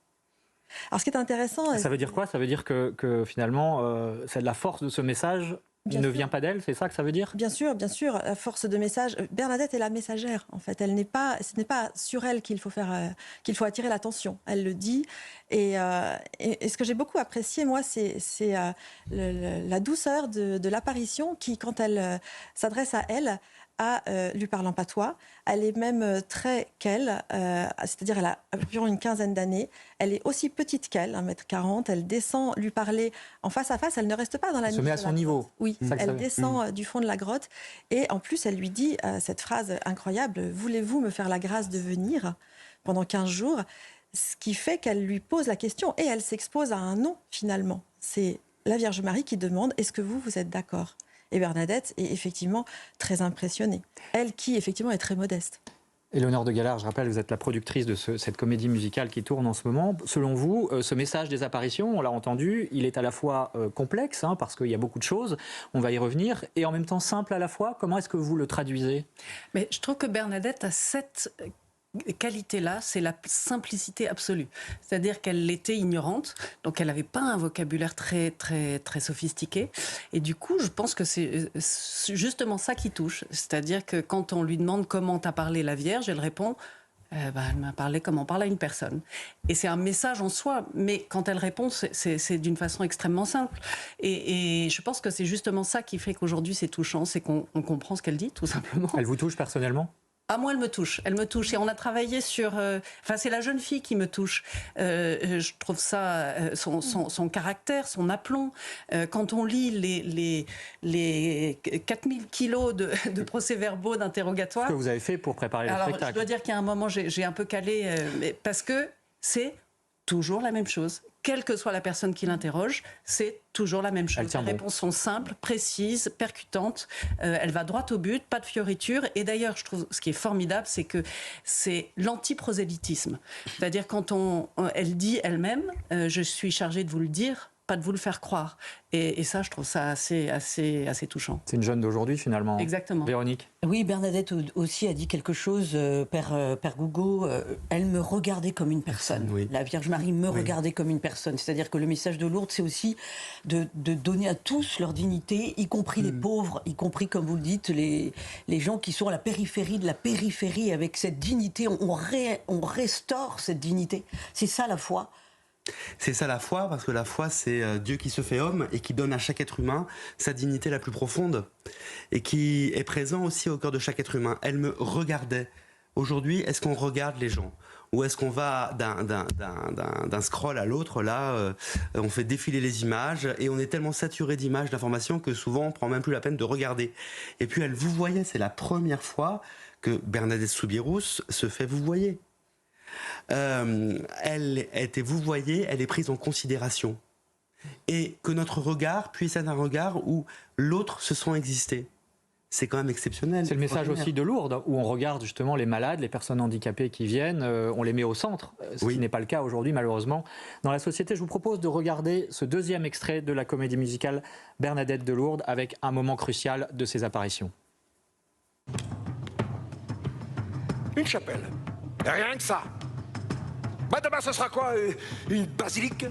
Alors, ce qui est intéressant... Ça veut dire quoi ? Ça veut dire que finalement, c'est la force de ce message Il ne vient pas d'elle, c'est ça que ça veut dire? Bien sûr, à force de message. Bernadette est la messagère, en fait. Ce n'est pas sur elle qu'il faut attirer l'attention. Elle le dit. Et ce que j'ai beaucoup apprécié, moi, c'est la douceur de l'apparition qui, quand elle s'adresse à elle, lui parle en patois. Elle est même très qu'elle, c'est-à-dire elle a environ une quinzaine d'années. Elle est aussi petite qu'elle, 1m40. Elle descend lui parler en face à face. Elle ne reste pas dans la niche. Elle se met à son niveau. Oui, elle descend du fond de la grotte. Et en plus, elle lui dit cette phrase incroyable, « Voulez-vous me faire la grâce de venir pendant 15 jours ?» Ce qui fait qu'elle lui pose la question et elle s'expose à un non, finalement. C'est la Vierge Marie qui demande « Est-ce que vous êtes d'accord ?» Et Bernadette est effectivement très impressionnée. Elle qui, effectivement, est très modeste. Éléonore de Galard, je rappelle, vous êtes la productrice de cette comédie musicale qui tourne en ce moment. Selon vous, ce message des apparitions, on l'a entendu, il est à la fois complexe, parce qu'il y a beaucoup de choses, on va y revenir, et en même temps simple à la fois. Comment est-ce que vous le traduisez? Mais je trouve que Bernadette a cette qualité-là, c'est la simplicité absolue. C'est-à-dire qu'elle était ignorante, donc elle n'avait pas un vocabulaire très, très, très sophistiqué. Et du coup, je pense que c'est justement ça qui touche. C'est-à-dire que quand on lui demande comment t'a parlé la Vierge, elle répond elle m'a parlé comme on parle à une personne. Et c'est un message en soi, mais quand elle répond, c'est d'une façon extrêmement simple. Et je pense que c'est justement ça qui fait qu'aujourd'hui c'est touchant, c'est qu'on comprend ce qu'elle dit, tout simplement. Elle vous touche personnellement ? Ah, moi, elle me touche. Et on a travaillé sur... Enfin, c'est la jeune fille qui me touche. Je trouve ça... Son caractère, son aplomb. Quand on lit les 4000 kilos de procès-verbaux d'interrogatoire... Ce que vous avez fait pour préparer le spectacle. Je dois dire qu'à un moment, j'ai un peu calé... parce que c'est toujours la même chose. Quelle que soit la personne qui l'interroge, c'est toujours la même chose. Les réponses sont simples, précises, percutantes. Elle va droit au but, pas de fioritures. Et d'ailleurs, je trouve ce qui est formidable, c'est que c'est l'anti-prosélytisme. C'est-à-dire quand elle dit elle-même, je suis chargée de vous le dire, pas de vous le faire croire. Et ça, je trouve ça assez touchant. C'est une jeune d'aujourd'hui, finalement. Exactement. Véronique ? Oui, Bernadette aussi a dit quelque chose, Père Gougaud. Elle me regardait comme une personne. Oui. La Vierge Marie me regardait comme une personne. C'est-à-dire que le message de Lourdes, c'est aussi de donner à tous leur dignité, y compris les pauvres, y compris, comme vous le dites, les gens qui sont à la périphérie de la périphérie. Avec cette dignité, on restaure cette dignité. C'est ça la foi. C'est ça la foi, parce que la foi, c'est Dieu qui se fait homme et qui donne à chaque être humain sa dignité la plus profonde et qui est présent aussi au cœur de chaque être humain. Elle me regardait. Aujourd'hui, est-ce qu'on regarde les gens ? Ou est-ce qu'on va d'un scroll à l'autre, là, on fait défiler les images et on est tellement saturé d'images, d'informations que souvent on prend même plus la peine de regarder. Et puis elle vous voyait, c'est la première fois que Bernadette Soubirous se fait vous voyez. Elle était vouvoyée, elle est prise en considération. Et que notre regard puisse être un regard où l'autre se sent exister. C'est quand même exceptionnel. C'est le message aussi de Lourdes, où on regarde justement les malades, les personnes handicapées qui viennent, on les met au centre, ce qui n'est pas le cas aujourd'hui malheureusement dans la société. Je vous propose de regarder ce deuxième extrait de la comédie musicale Bernadette de Lourdes avec un moment crucial de ses apparitions. Une chapelle, rien que ça. Bah demain ce sera quoi, une basilique?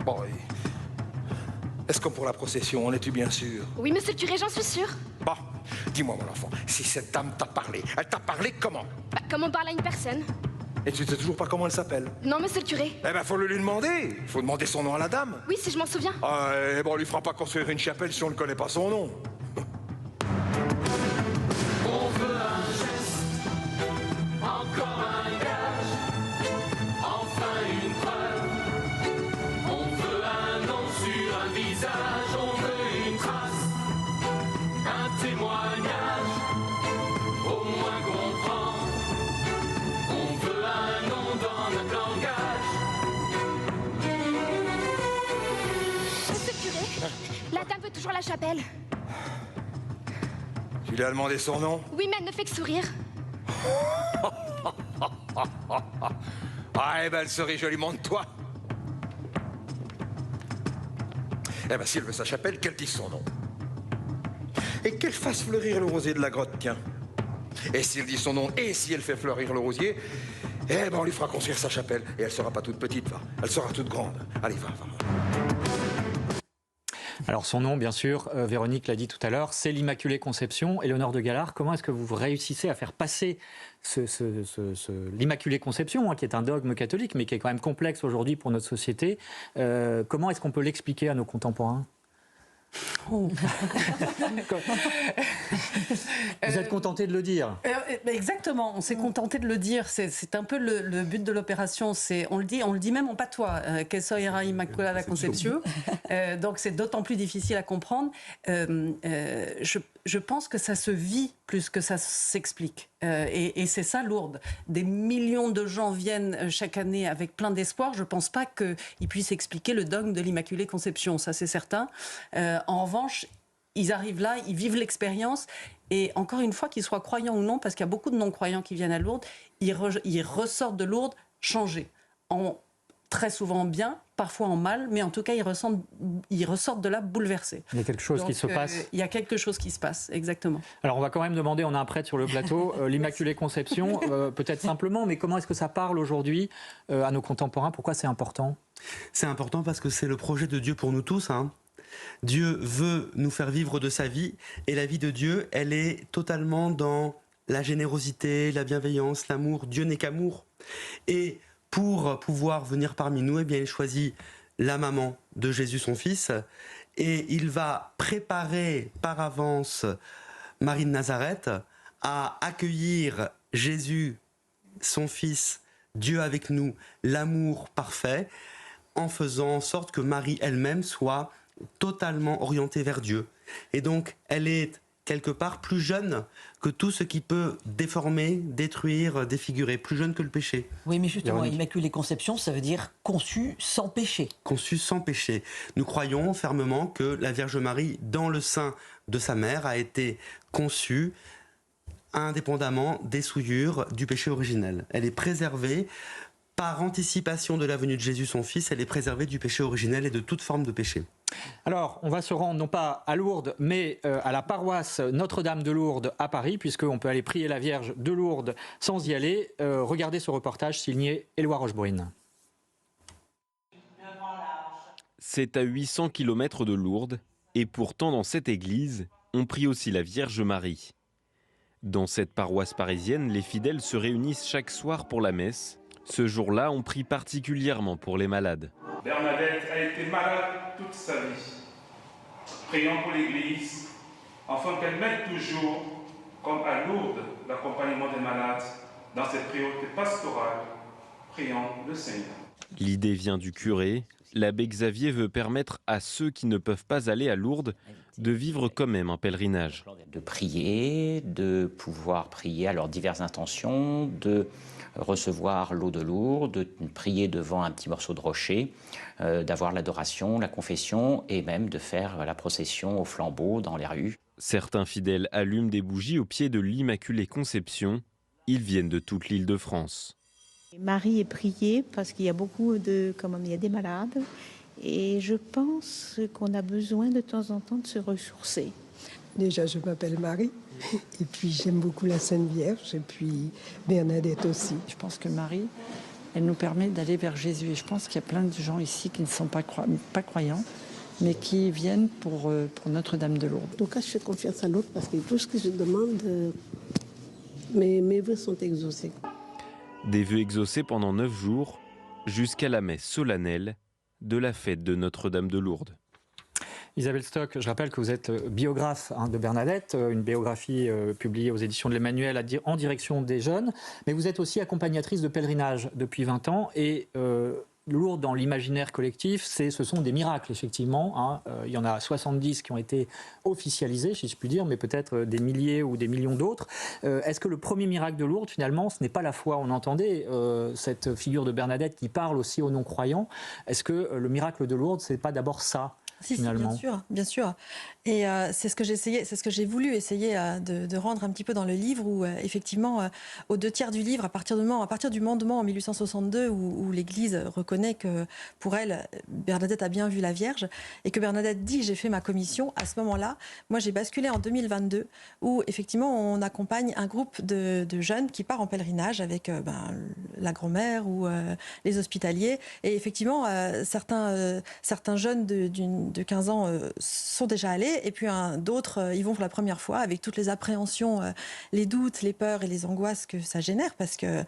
Bon, est-ce que pour la procession, en es-tu bien sûr? Oui, monsieur le curé, j'en suis sûre. Bon, dis-moi mon enfant, si cette dame t'a parlé, elle t'a parlé comment? Bah, comme on parle à une personne. Et tu sais toujours pas comment elle s'appelle? Non, monsieur le curé. Eh ben, faut le lui demander. Faut demander son nom à la dame. Oui, si je m'en souviens. Eh bon, on lui fera pas construire une chapelle si on ne connaît pas son nom. On veut un geste, encore un gage, enfin une preuve. On veut un nom sur un visage, on veut une trace, un témoignage, au moins comprendre. On veut un nom dans notre langage. Monsieur le curé, la dame veut toujours la chapelle. Tu lui as demandé son nom? Oui, mais elle ne fait que sourire. Ah, eh ben, elle se rit joliment de toi. Eh ben, si elle veut sa chapelle, qu'elle dise son nom. Et qu'elle fasse fleurir le rosier de la grotte, tiens. Et si elle dit son nom, et si elle fait fleurir le rosier, eh ben, on lui fera construire sa chapelle. Et elle sera pas toute petite, va. Elle sera toute grande. Allez, va. Alors son nom, bien sûr, Véronique l'a dit tout à l'heure, c'est l'Immaculée Conception. Éléonore de Galard, comment est-ce que vous réussissez à faire passer l'Immaculée Conception, hein, qui est un dogme catholique, mais qui est quand même complexe aujourd'hui pour notre société, comment est-ce qu'on peut l'expliquer à nos contemporains ? Vous êtes contenté de le dire. Exactement, on s'est contenté de le dire. C'est un peu le but de l'opération. On le dit même en patois. Que soy era Immaculada Concepción. Donc c'est d'autant plus difficile à comprendre. Je pense que ça se vit plus que ça s'explique. Et c'est ça Lourdes. Des millions de gens viennent chaque année avec plein d'espoir. Je ne pense pas qu'ils puissent expliquer le dogme de l'Immaculée Conception, ça c'est certain. En revanche, ils arrivent là, ils vivent l'expérience. Et encore une fois, qu'ils soient croyants ou non, parce qu'il y a beaucoup de non-croyants qui viennent à Lourdes, ils ressortent de Lourdes changés. Très souvent bien, parfois en mal, mais en tout cas, ils ressortent de là bouleversés. Il y a quelque chose qui se passe. Il y a quelque chose qui se passe, exactement. Alors, on va quand même demander, on a un prêtre sur le plateau, l'Immaculée Conception, peut-être simplement, mais comment est-ce que ça parle aujourd'hui à nos contemporains ? Pourquoi c'est important ? C'est important parce que c'est le projet de Dieu pour nous tous, hein. Dieu veut nous faire vivre de sa vie, et la vie de Dieu, elle est totalement dans la générosité, la bienveillance, l'amour. Dieu n'est qu'amour. Et pour pouvoir venir parmi nous, eh bien, il choisit la maman de Jésus, son fils, et il va préparer par avance Marie de Nazareth à accueillir Jésus, son fils, Dieu avec nous, l'amour parfait, en faisant en sorte que Marie elle-même soit totalement orientée vers Dieu. Et donc, elle est quelque part plus jeune que tout ce qui peut déformer, détruire, défigurer, plus jeune que le péché. Oui, mais justement, Immaculée Conception, ça veut dire conçue sans péché. Conçue sans péché. Nous croyons fermement que la Vierge Marie, dans le sein de sa mère, a été conçue indépendamment des souillures du péché originel. Elle est préservée par anticipation de la venue de Jésus, son fils, elle est préservée du péché originel et de toute forme de péché. Alors, on va se rendre non pas à Lourdes, mais à la paroisse Notre-Dame de Lourdes à Paris, puisqu'on peut aller prier la Vierge de Lourdes sans y aller. Regardez ce reportage signé Éloi Rochebrune. C'est à 800 km de Lourdes, et pourtant dans cette église, on prie aussi la Vierge Marie. Dans cette paroisse parisienne, les fidèles se réunissent chaque soir pour la messe. Ce jour-là, on prie particulièrement pour les malades. Bernadette a été malade toute sa vie. Prions pour l'Église, afin qu'elle mette toujours, comme à Lourdes, l'accompagnement des malades dans cette priorité pastorale. Prions le Seigneur. L'idée vient du curé. L'abbé Xavier veut permettre à ceux qui ne peuvent pas aller à Lourdes de vivre quand même un pèlerinage. De prier, de pouvoir prier à leurs diverses intentions, de recevoir l'eau de Lourdes, de prier devant un petit morceau de rocher, d'avoir l'adoration, la confession et même de faire la procession au flambeau dans les rues. Certains fidèles allument des bougies au pied de l'Immaculée Conception. Ils viennent de toute l'Île-de-France. Marie est priée parce qu'il y a beaucoup il y a des malades et je pense qu'on a besoin de temps en temps de se ressourcer. Déjà, je m'appelle Marie et puis j'aime beaucoup la Sainte Vierge et puis Bernadette aussi. Je pense que Marie, elle nous permet d'aller vers Jésus et je pense qu'il y a plein de gens ici qui ne sont pas croyants mais qui viennent pour Notre-Dame de Lourdes. En tout cas, je fais confiance à l'autre parce que tout ce que je demande, mes vœux sont exaucés. Des vœux exaucés pendant 9 jours, jusqu'à la messe solennelle de la fête de Notre-Dame de Lourdes. Isabelle Stock, je rappelle que vous êtes biographe de Bernadette, une biographie publiée aux éditions de l'Emmanuel en direction des jeunes, mais vous êtes aussi accompagnatrice de pèlerinage depuis 20 ans et Lourdes dans l'imaginaire collectif, ce sont des miracles effectivement. Hein. Il y en a 70 qui ont été officialisés, si je puis dire, mais peut-être des milliers ou des millions d'autres. Est-ce que le premier miracle de Lourdes, finalement, ce n'est pas la foi ? On entendait cette figure de Bernadette qui parle aussi aux non-croyants. Est-ce que le miracle de Lourdes, c'est pas d'abord ça ? Si, bien sûr. Et c'est ce que j'ai voulu essayer de rendre un petit peu dans le livre, où effectivement, aux 2/3 du livre, à partir du mandement en 1862, où l'Église reconnaît que pour elle, Bernadette a bien vu la Vierge, et que Bernadette dit « j'ai fait ma commission », à ce moment-là, moi j'ai basculé en 2022, où effectivement on accompagne un groupe de jeunes qui part en pèlerinage avec la grand-mère ou les hospitaliers, et effectivement certains jeunes de 15 ans sont déjà allés, et puis d'autres y vont pour la première fois avec toutes les appréhensions, les doutes, les peurs et les angoisses que ça génère, parce que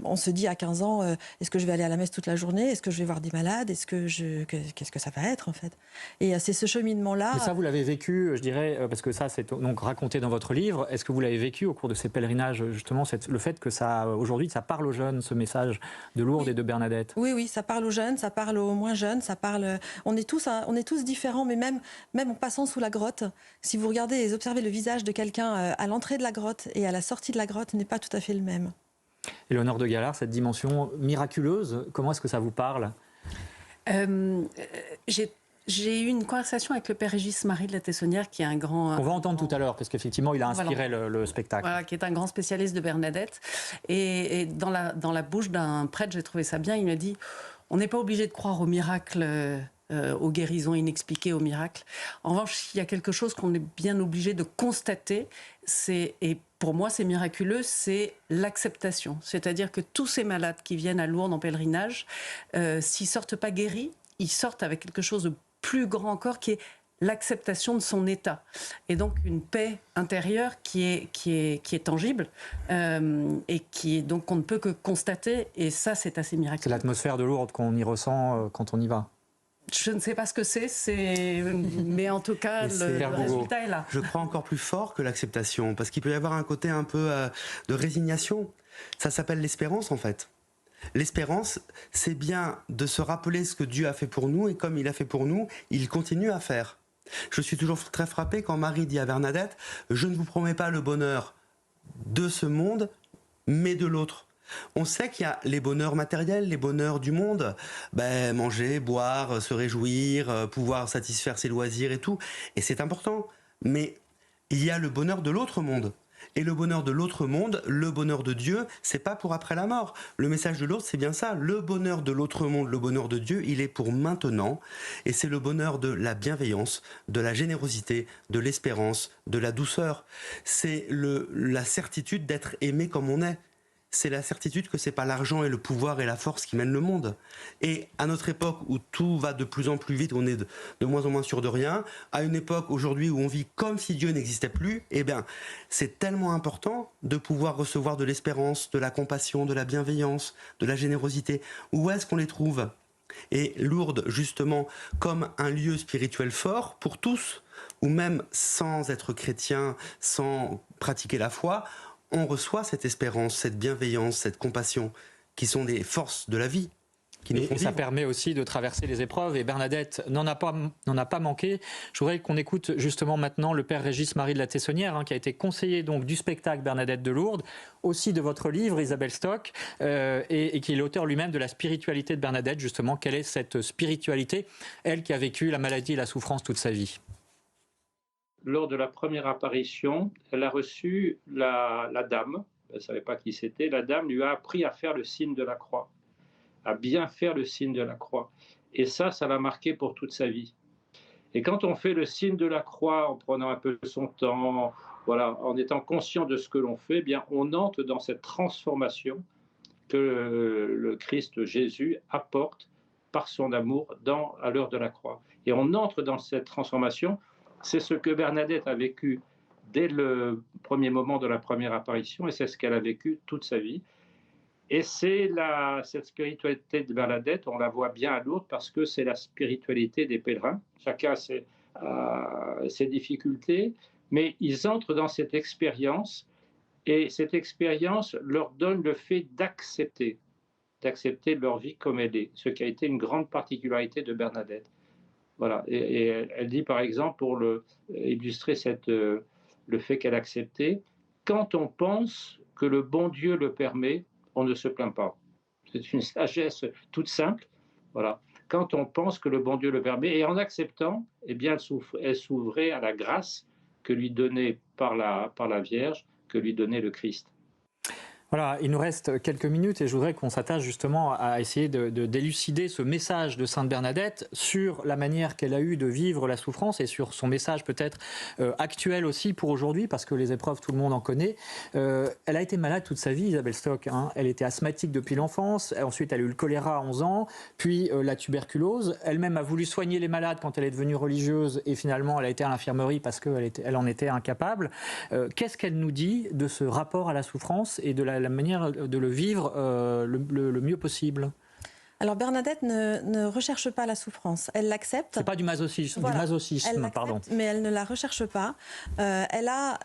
on se dit à 15 ans, est-ce que je vais aller à la messe toute la journée? Est-ce que je vais voir des malades? Qu'est-ce que ça va être en fait? Et c'est ce cheminement-là. Mais ça, vous l'avez vécu, je dirais, parce que ça, c'est donc raconté dans votre livre. Est-ce que vous l'avez vécu au cours de ces pèlerinages, justement, le fait que aujourd'hui, ça parle aux jeunes, ce message de Lourdes et de Bernadette? Oui, ça parle aux jeunes, ça parle aux moins jeunes, ça parle. On est tous différents, mais même en passant sous la grotte, si vous regardez et observez le visage de quelqu'un à l'entrée de la grotte et à la sortie de la grotte, n'est pas tout à fait le même. Éléonore de Galard, cette dimension miraculeuse, comment est-ce que ça vous parle? J'ai eu une conversation avec le père Régis Marie de la Tessonnière, qui est un grand... On va entendre tout à l'heure, parce qu'effectivement, il a inspiré le spectacle. Voilà, qui est un grand spécialiste de Bernadette. Et dans la bouche d'un prêtre, j'ai trouvé ça bien, il me dit, on n'est pas obligé de croire aux miracles, aux guérisons inexpliquées, aux miracles. En revanche, il y a quelque chose qu'on est bien obligé de constater, et pour moi, c'est miraculeux, c'est l'acceptation. C'est-à-dire que tous ces malades qui viennent à Lourdes en pèlerinage, s'ils sortent pas guéris, ils sortent avec quelque chose de plus grand encore, qui est l'acceptation de son état. Et donc une paix intérieure qui est tangible et donc qu'on ne peut que constater. Et ça, c'est assez miraculeux. C'est l'atmosphère de Lourdes qu'on y ressent quand on y va. Je ne sais pas ce que mais en tout cas, le résultat est là. Je crois encore plus fort que l'acceptation, parce qu'il peut y avoir un côté un peu de résignation. Ça s'appelle l'espérance, en fait. L'espérance, c'est bien de se rappeler ce que Dieu a fait pour nous, et comme il a fait pour nous, il continue à faire. Je suis toujours très frappé quand Marie dit à Bernadette, je ne vous promets pas le bonheur de ce monde, mais de l'autre. On sait qu'il y a les bonheurs matériels, les bonheurs du monde, manger, boire, se réjouir, pouvoir satisfaire ses loisirs et tout, et c'est important. Mais il y a le bonheur de l'autre monde. Et le bonheur de l'autre monde, le bonheur de Dieu, c'est pas pour après la mort. Le message de l'autre, c'est bien ça. Le bonheur de l'autre monde, le bonheur de Dieu, il est pour maintenant. Et c'est le bonheur de la bienveillance, de la générosité, de l'espérance, de la douceur. C'est la certitude d'être aimé comme on est. C'est la certitude que c'est pas l'argent et le pouvoir et la force qui mènent le monde. Et à notre époque où tout va de plus en plus vite, on est de moins en moins sûr de rien, à une époque aujourd'hui où on vit comme si Dieu n'existait plus, c'est tellement important de pouvoir recevoir de l'espérance, de la compassion, de la bienveillance, de la générosité. Où est-ce qu'on les trouve? Et Lourdes, justement, comme un lieu spirituel fort pour tous, ou même sans être chrétien, sans pratiquer la foi, on reçoit cette espérance, cette bienveillance, cette compassion, qui sont des forces de la vie. Et ça permet aussi de traverser les épreuves. Et Bernadette n'en a pas manqué. Je voudrais qu'on écoute justement maintenant le père Régis Marie de la Tessonnière, qui a été conseiller donc du spectacle Bernadette de Lourdes, aussi de votre livre Isabelle Stock, et qui est l'auteur lui-même de la spiritualité de Bernadette. Justement, quelle est cette spiritualité, elle qui a vécu la maladie et la souffrance toute sa vie? Lors de la première apparition, elle a reçu la dame, elle ne savait pas qui c'était, la dame lui a appris à faire le signe de la croix, à bien faire le signe de la croix. Et ça l'a marqué pour toute sa vie. Et quand on fait le signe de la croix en prenant un peu son temps, voilà, en étant conscient de ce que l'on fait, on entre dans cette transformation que le Christ Jésus apporte par son amour à l'heure de la croix. Et on entre dans cette transformation. C'est ce que Bernadette a vécu dès le premier moment de la première apparition, et c'est ce qu'elle a vécu toute sa vie. Et c'est cette spiritualité de Bernadette, on la voit bien à Lourdes, parce que c'est la spiritualité des pèlerins. Chacun a ses difficultés, mais ils entrent dans cette expérience, et cette expérience leur donne le fait d'accepter leur vie comme elle est, ce qui a été une grande particularité de Bernadette. Voilà. Et elle dit par exemple, pour illustrer le fait qu'elle acceptait, quand on pense que le bon Dieu le permet, on ne se plaint pas. C'est une sagesse toute simple. Voilà. Quand on pense que le bon Dieu le permet, et en acceptant, elle s'ouvrait à la grâce que lui donnait par la Vierge, que lui donnait le Christ. Voilà, il nous reste quelques minutes et je voudrais qu'on s'attache justement à essayer de d'élucider ce message de Sainte Bernadette sur la manière qu'elle a eue de vivre la souffrance et sur son message peut-être actuel aussi pour aujourd'hui, parce que les épreuves, tout le monde en connaît. Elle a été malade toute sa vie, Isabelle Stock, hein. Elle était asthmatique depuis l'enfance, ensuite elle a eu le choléra à 11 ans, puis la tuberculose. Elle-même a voulu soigner les malades quand elle est devenue religieuse et finalement elle a été à l'infirmerie parce qu'elle en était incapable. Qu'est-ce qu'elle nous dit de ce rapport à la souffrance et de la manière de le vivre le mieux possible? Alors Bernadette ne recherche pas la souffrance, elle l'accepte. C'est pas du masochisme, voilà. Du masochisme, Elle pardon. Mais elle ne la recherche pas. Elle a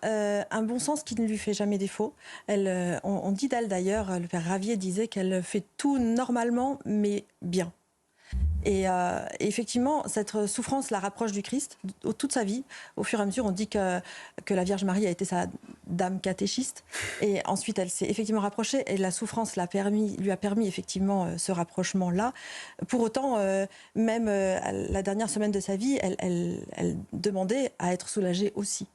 un bon sens qui ne lui fait jamais défaut. On dit d'elle d'ailleurs, le père Ravier disait qu'elle fait tout normalement, mais bien. Et effectivement, cette souffrance la rapproche du Christ toute sa vie. Au fur et à mesure, on dit que la Vierge Marie a été sa dame catéchiste. Et ensuite, elle s'est effectivement rapprochée. Et la souffrance lui a permis effectivement ce rapprochement-là. Pour autant, même la dernière semaine de sa vie, elle demandait à être soulagée aussi.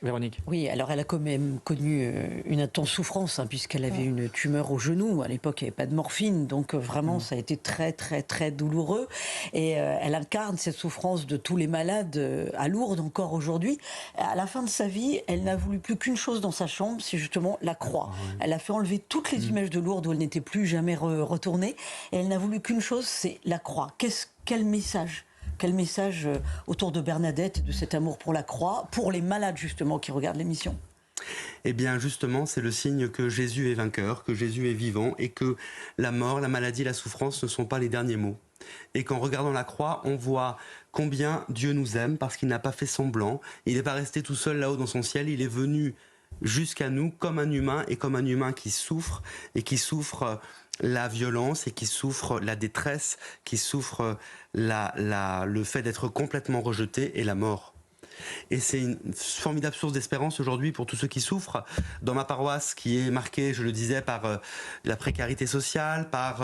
Véronique. Oui, alors elle a quand même connu une intense souffrance, hein, puisqu'elle avait une tumeur au genou. À l'époque, il n'y avait pas de morphine, donc vraiment, ça a été très, très, très douloureux. Et elle incarne cette souffrance de tous les malades à Lourdes encore aujourd'hui. À la fin de sa vie, elle n'a voulu plus qu'une chose dans sa chambre, c'est justement la croix. Elle a fait enlever toutes les images de Lourdes où elle n'était plus jamais retournée. Et elle n'a voulu qu'une chose, c'est la croix. Quel message ? Quel message autour de Bernadette, de cet amour pour la croix, pour les malades justement qui regardent l'émission? Eh bien justement, c'est le signe que Jésus est vainqueur, que Jésus est vivant et que la mort, la maladie, la souffrance ne sont pas les derniers mots. Et qu'en regardant la croix, on voit combien Dieu nous aime parce qu'il n'a pas fait semblant. Il n'est pas resté tout seul là-haut dans son ciel, il est venu jusqu'à nous comme un humain et comme un humain qui souffre et qui souffre la violence et qui souffre la détresse, qui souffre le fait d'être complètement rejeté et la mort. Et c'est une formidable source d'espérance aujourd'hui pour tous ceux qui souffrent. Dans ma paroisse, qui est marquée, je le disais, par la précarité sociale, par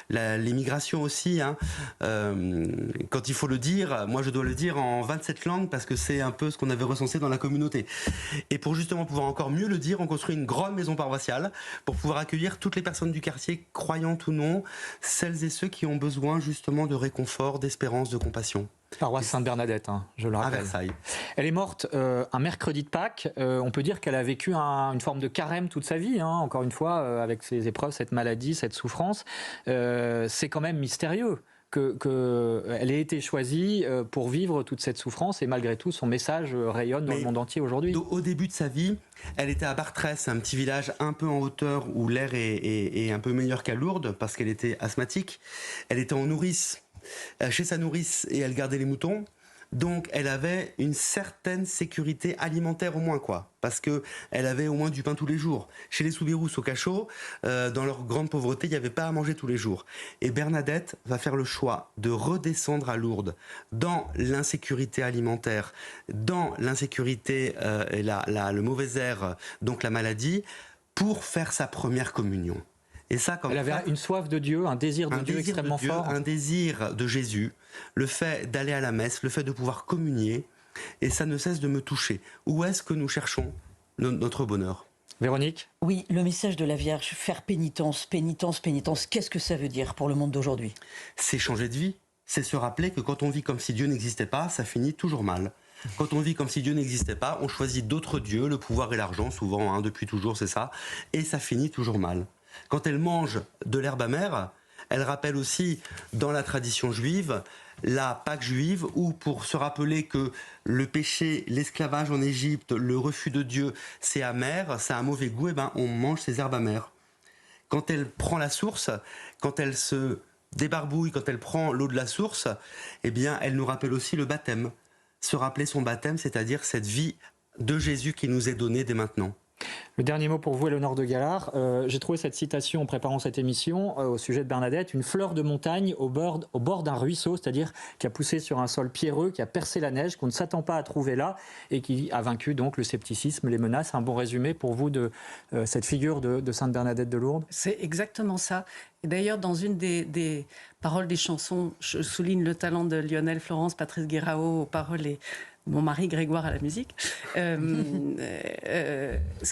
l'immigration aussi, hein. Quand il faut le dire, moi je dois le dire en 27 langues parce que c'est un peu ce qu'on avait recensé dans la communauté. Et pour justement pouvoir encore mieux le dire, on construit une grande maison paroissiale pour pouvoir accueillir toutes les personnes du quartier, croyantes ou non, celles et ceux qui ont besoin justement de réconfort, d'espérance, de compassion. Paroisse Sainte-Bernadette, hein, je le rappelle. À Versailles. Elle est morte un mercredi de Pâques. On peut dire qu'elle a vécu une forme de carême toute sa vie, hein, encore une fois, avec ses épreuves, cette maladie, cette souffrance. C'est quand même mystérieux qu'elle ait été choisie pour vivre toute cette souffrance et malgré tout, son message rayonne dans le monde entier aujourd'hui. Au début de sa vie, elle était à Bartrès, un petit village un peu en hauteur où l'air est un peu meilleur qu'à Lourdes parce qu'elle était asthmatique. Elle était en nourrice. Chez sa nourrice et elle gardait les moutons. Donc elle avait une certaine sécurité alimentaire au moins, quoi, parce que elle avait au moins du pain tous les jours. Chez les Soubirous au cachot, dans leur grande pauvreté, il n'y avait pas à manger tous les jours. Et Bernadette va faire le choix de redescendre à Lourdes dans l'insécurité alimentaire, dans l'insécurité et le mauvais air, donc la maladie, pour faire sa première communion. Et ça, elle avait une soif de Dieu, un désir de Dieu extrêmement fort. Un désir de Jésus, le fait d'aller à la messe, le fait de pouvoir communier, et ça ne cesse de me toucher. Où est-ce que nous cherchons notre bonheur ? Véronique ? Oui, le message de la Vierge, faire pénitence, pénitence, pénitence, qu'est-ce que ça veut dire pour le monde d'aujourd'hui ? C'est changer de vie, c'est se rappeler que quand on vit comme si Dieu n'existait pas, ça finit toujours mal. Quand on vit comme si Dieu n'existait pas, on choisit d'autres dieux, le pouvoir et l'argent, souvent, hein, depuis toujours, c'est ça, et ça finit toujours mal. Quand elle mange de l'herbe amère, elle rappelle aussi, dans la tradition juive, la Pâque juive, où pour se rappeler que le péché, l'esclavage en Égypte, le refus de Dieu, c'est amer, ça a un mauvais goût, et ben on mange ces herbes amères. Quand elle prend la source, quand elle se débarbouille, quand elle prend l'eau de la source, eh bien elle nous rappelle aussi le baptême. Se rappeler son baptême, c'est-à-dire cette vie de Jésus qui nous est donnée dès maintenant. Le dernier mot pour vous, Éléonore de Galard. J'ai trouvé cette citation en préparant cette émission au sujet de Bernadette. Une fleur de montagne au bord d'un ruisseau, c'est-à-dire qui a poussé sur un sol pierreux, qui a percé la neige, qu'on ne s'attend pas à trouver là et qui a vaincu donc le scepticisme, les menaces. Un bon résumé pour vous de cette figure de Sainte Bernadette de Lourdes ? C'est exactement ça. Et d'ailleurs, dans une des paroles des chansons, je souligne le talent de Lionel Florence, Patrice Guérao aux paroles et mon mari Grégoire à la musique. Ce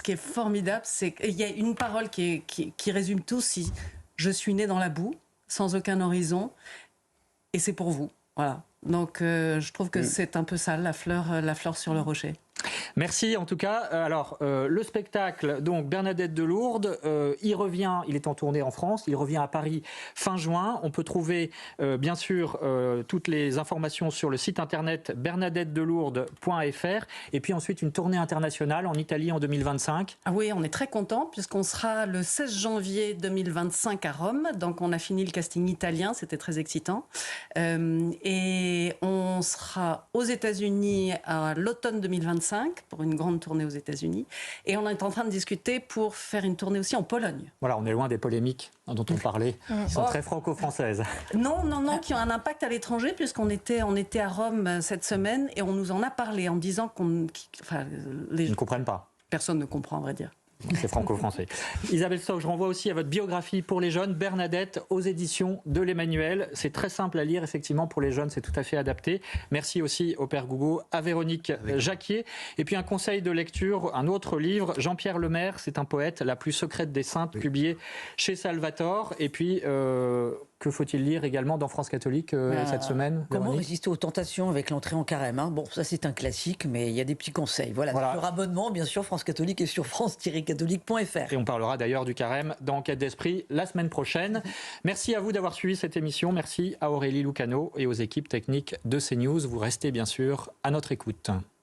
qui est formidable, c'est qu'il y a une parole qui résume tout. Si je suis née dans la boue, sans aucun horizon, et c'est pour vous. Voilà. Donc je trouve que c'est un peu ça, la fleur sur le rocher. Merci en tout cas. Alors, le spectacle, donc Bernadette de Lourdes, il revient, il est en tournée en France, il revient à Paris fin juin. On peut trouver bien sûr toutes les informations sur le site internet bernadettedelourdes.fr et puis ensuite une tournée internationale en Italie en 2025. Ah oui, on est très contents puisqu'on sera le 16 janvier 2025 à Rome. Donc on a fini le casting italien, c'était très excitant. Et on sera aux États-Unis à l'automne 2025 pour une grande tournée aux États-Unis. Et on est en train de discuter pour faire une tournée aussi en Pologne. Voilà, on est loin des polémiques dont on parlait, qui sont très franco-françaises. Non, qui ont un impact à l'étranger, puisqu'on était à Rome cette semaine et on nous en a parlé en disant les gens ne comprennent pas. Personne ne comprend, à vrai dire. C'est franco-français. Isabelle Stock, je renvoie aussi à votre biographie pour les jeunes, Bernadette, aux éditions de l'Emmanuel. C'est très simple à lire, effectivement, pour les jeunes, c'est tout à fait adapté. Merci aussi au Père Gougo, à Véronique Jacquier. Et puis un conseil de lecture, un autre livre, Jean-Pierre Lemaire, c'est un poète, La plus secrète des saintes, publié chez Salvator. Et puis... que faut-il lire également dans France Catholique cette semaine? Comment résister aux tentations avec l'entrée en carême, hein. Bon, ça c'est un classique, mais il y a des petits conseils. Voilà. Sur abonnement, bien sûr, France Catholique et sur france-catholique.fr. Et on parlera d'ailleurs du carême dans Enquête d'Esprit la semaine prochaine. Merci à vous d'avoir suivi cette émission. Merci à Aurélie Lucano et aux équipes techniques de CNews. Vous restez bien sûr à notre écoute.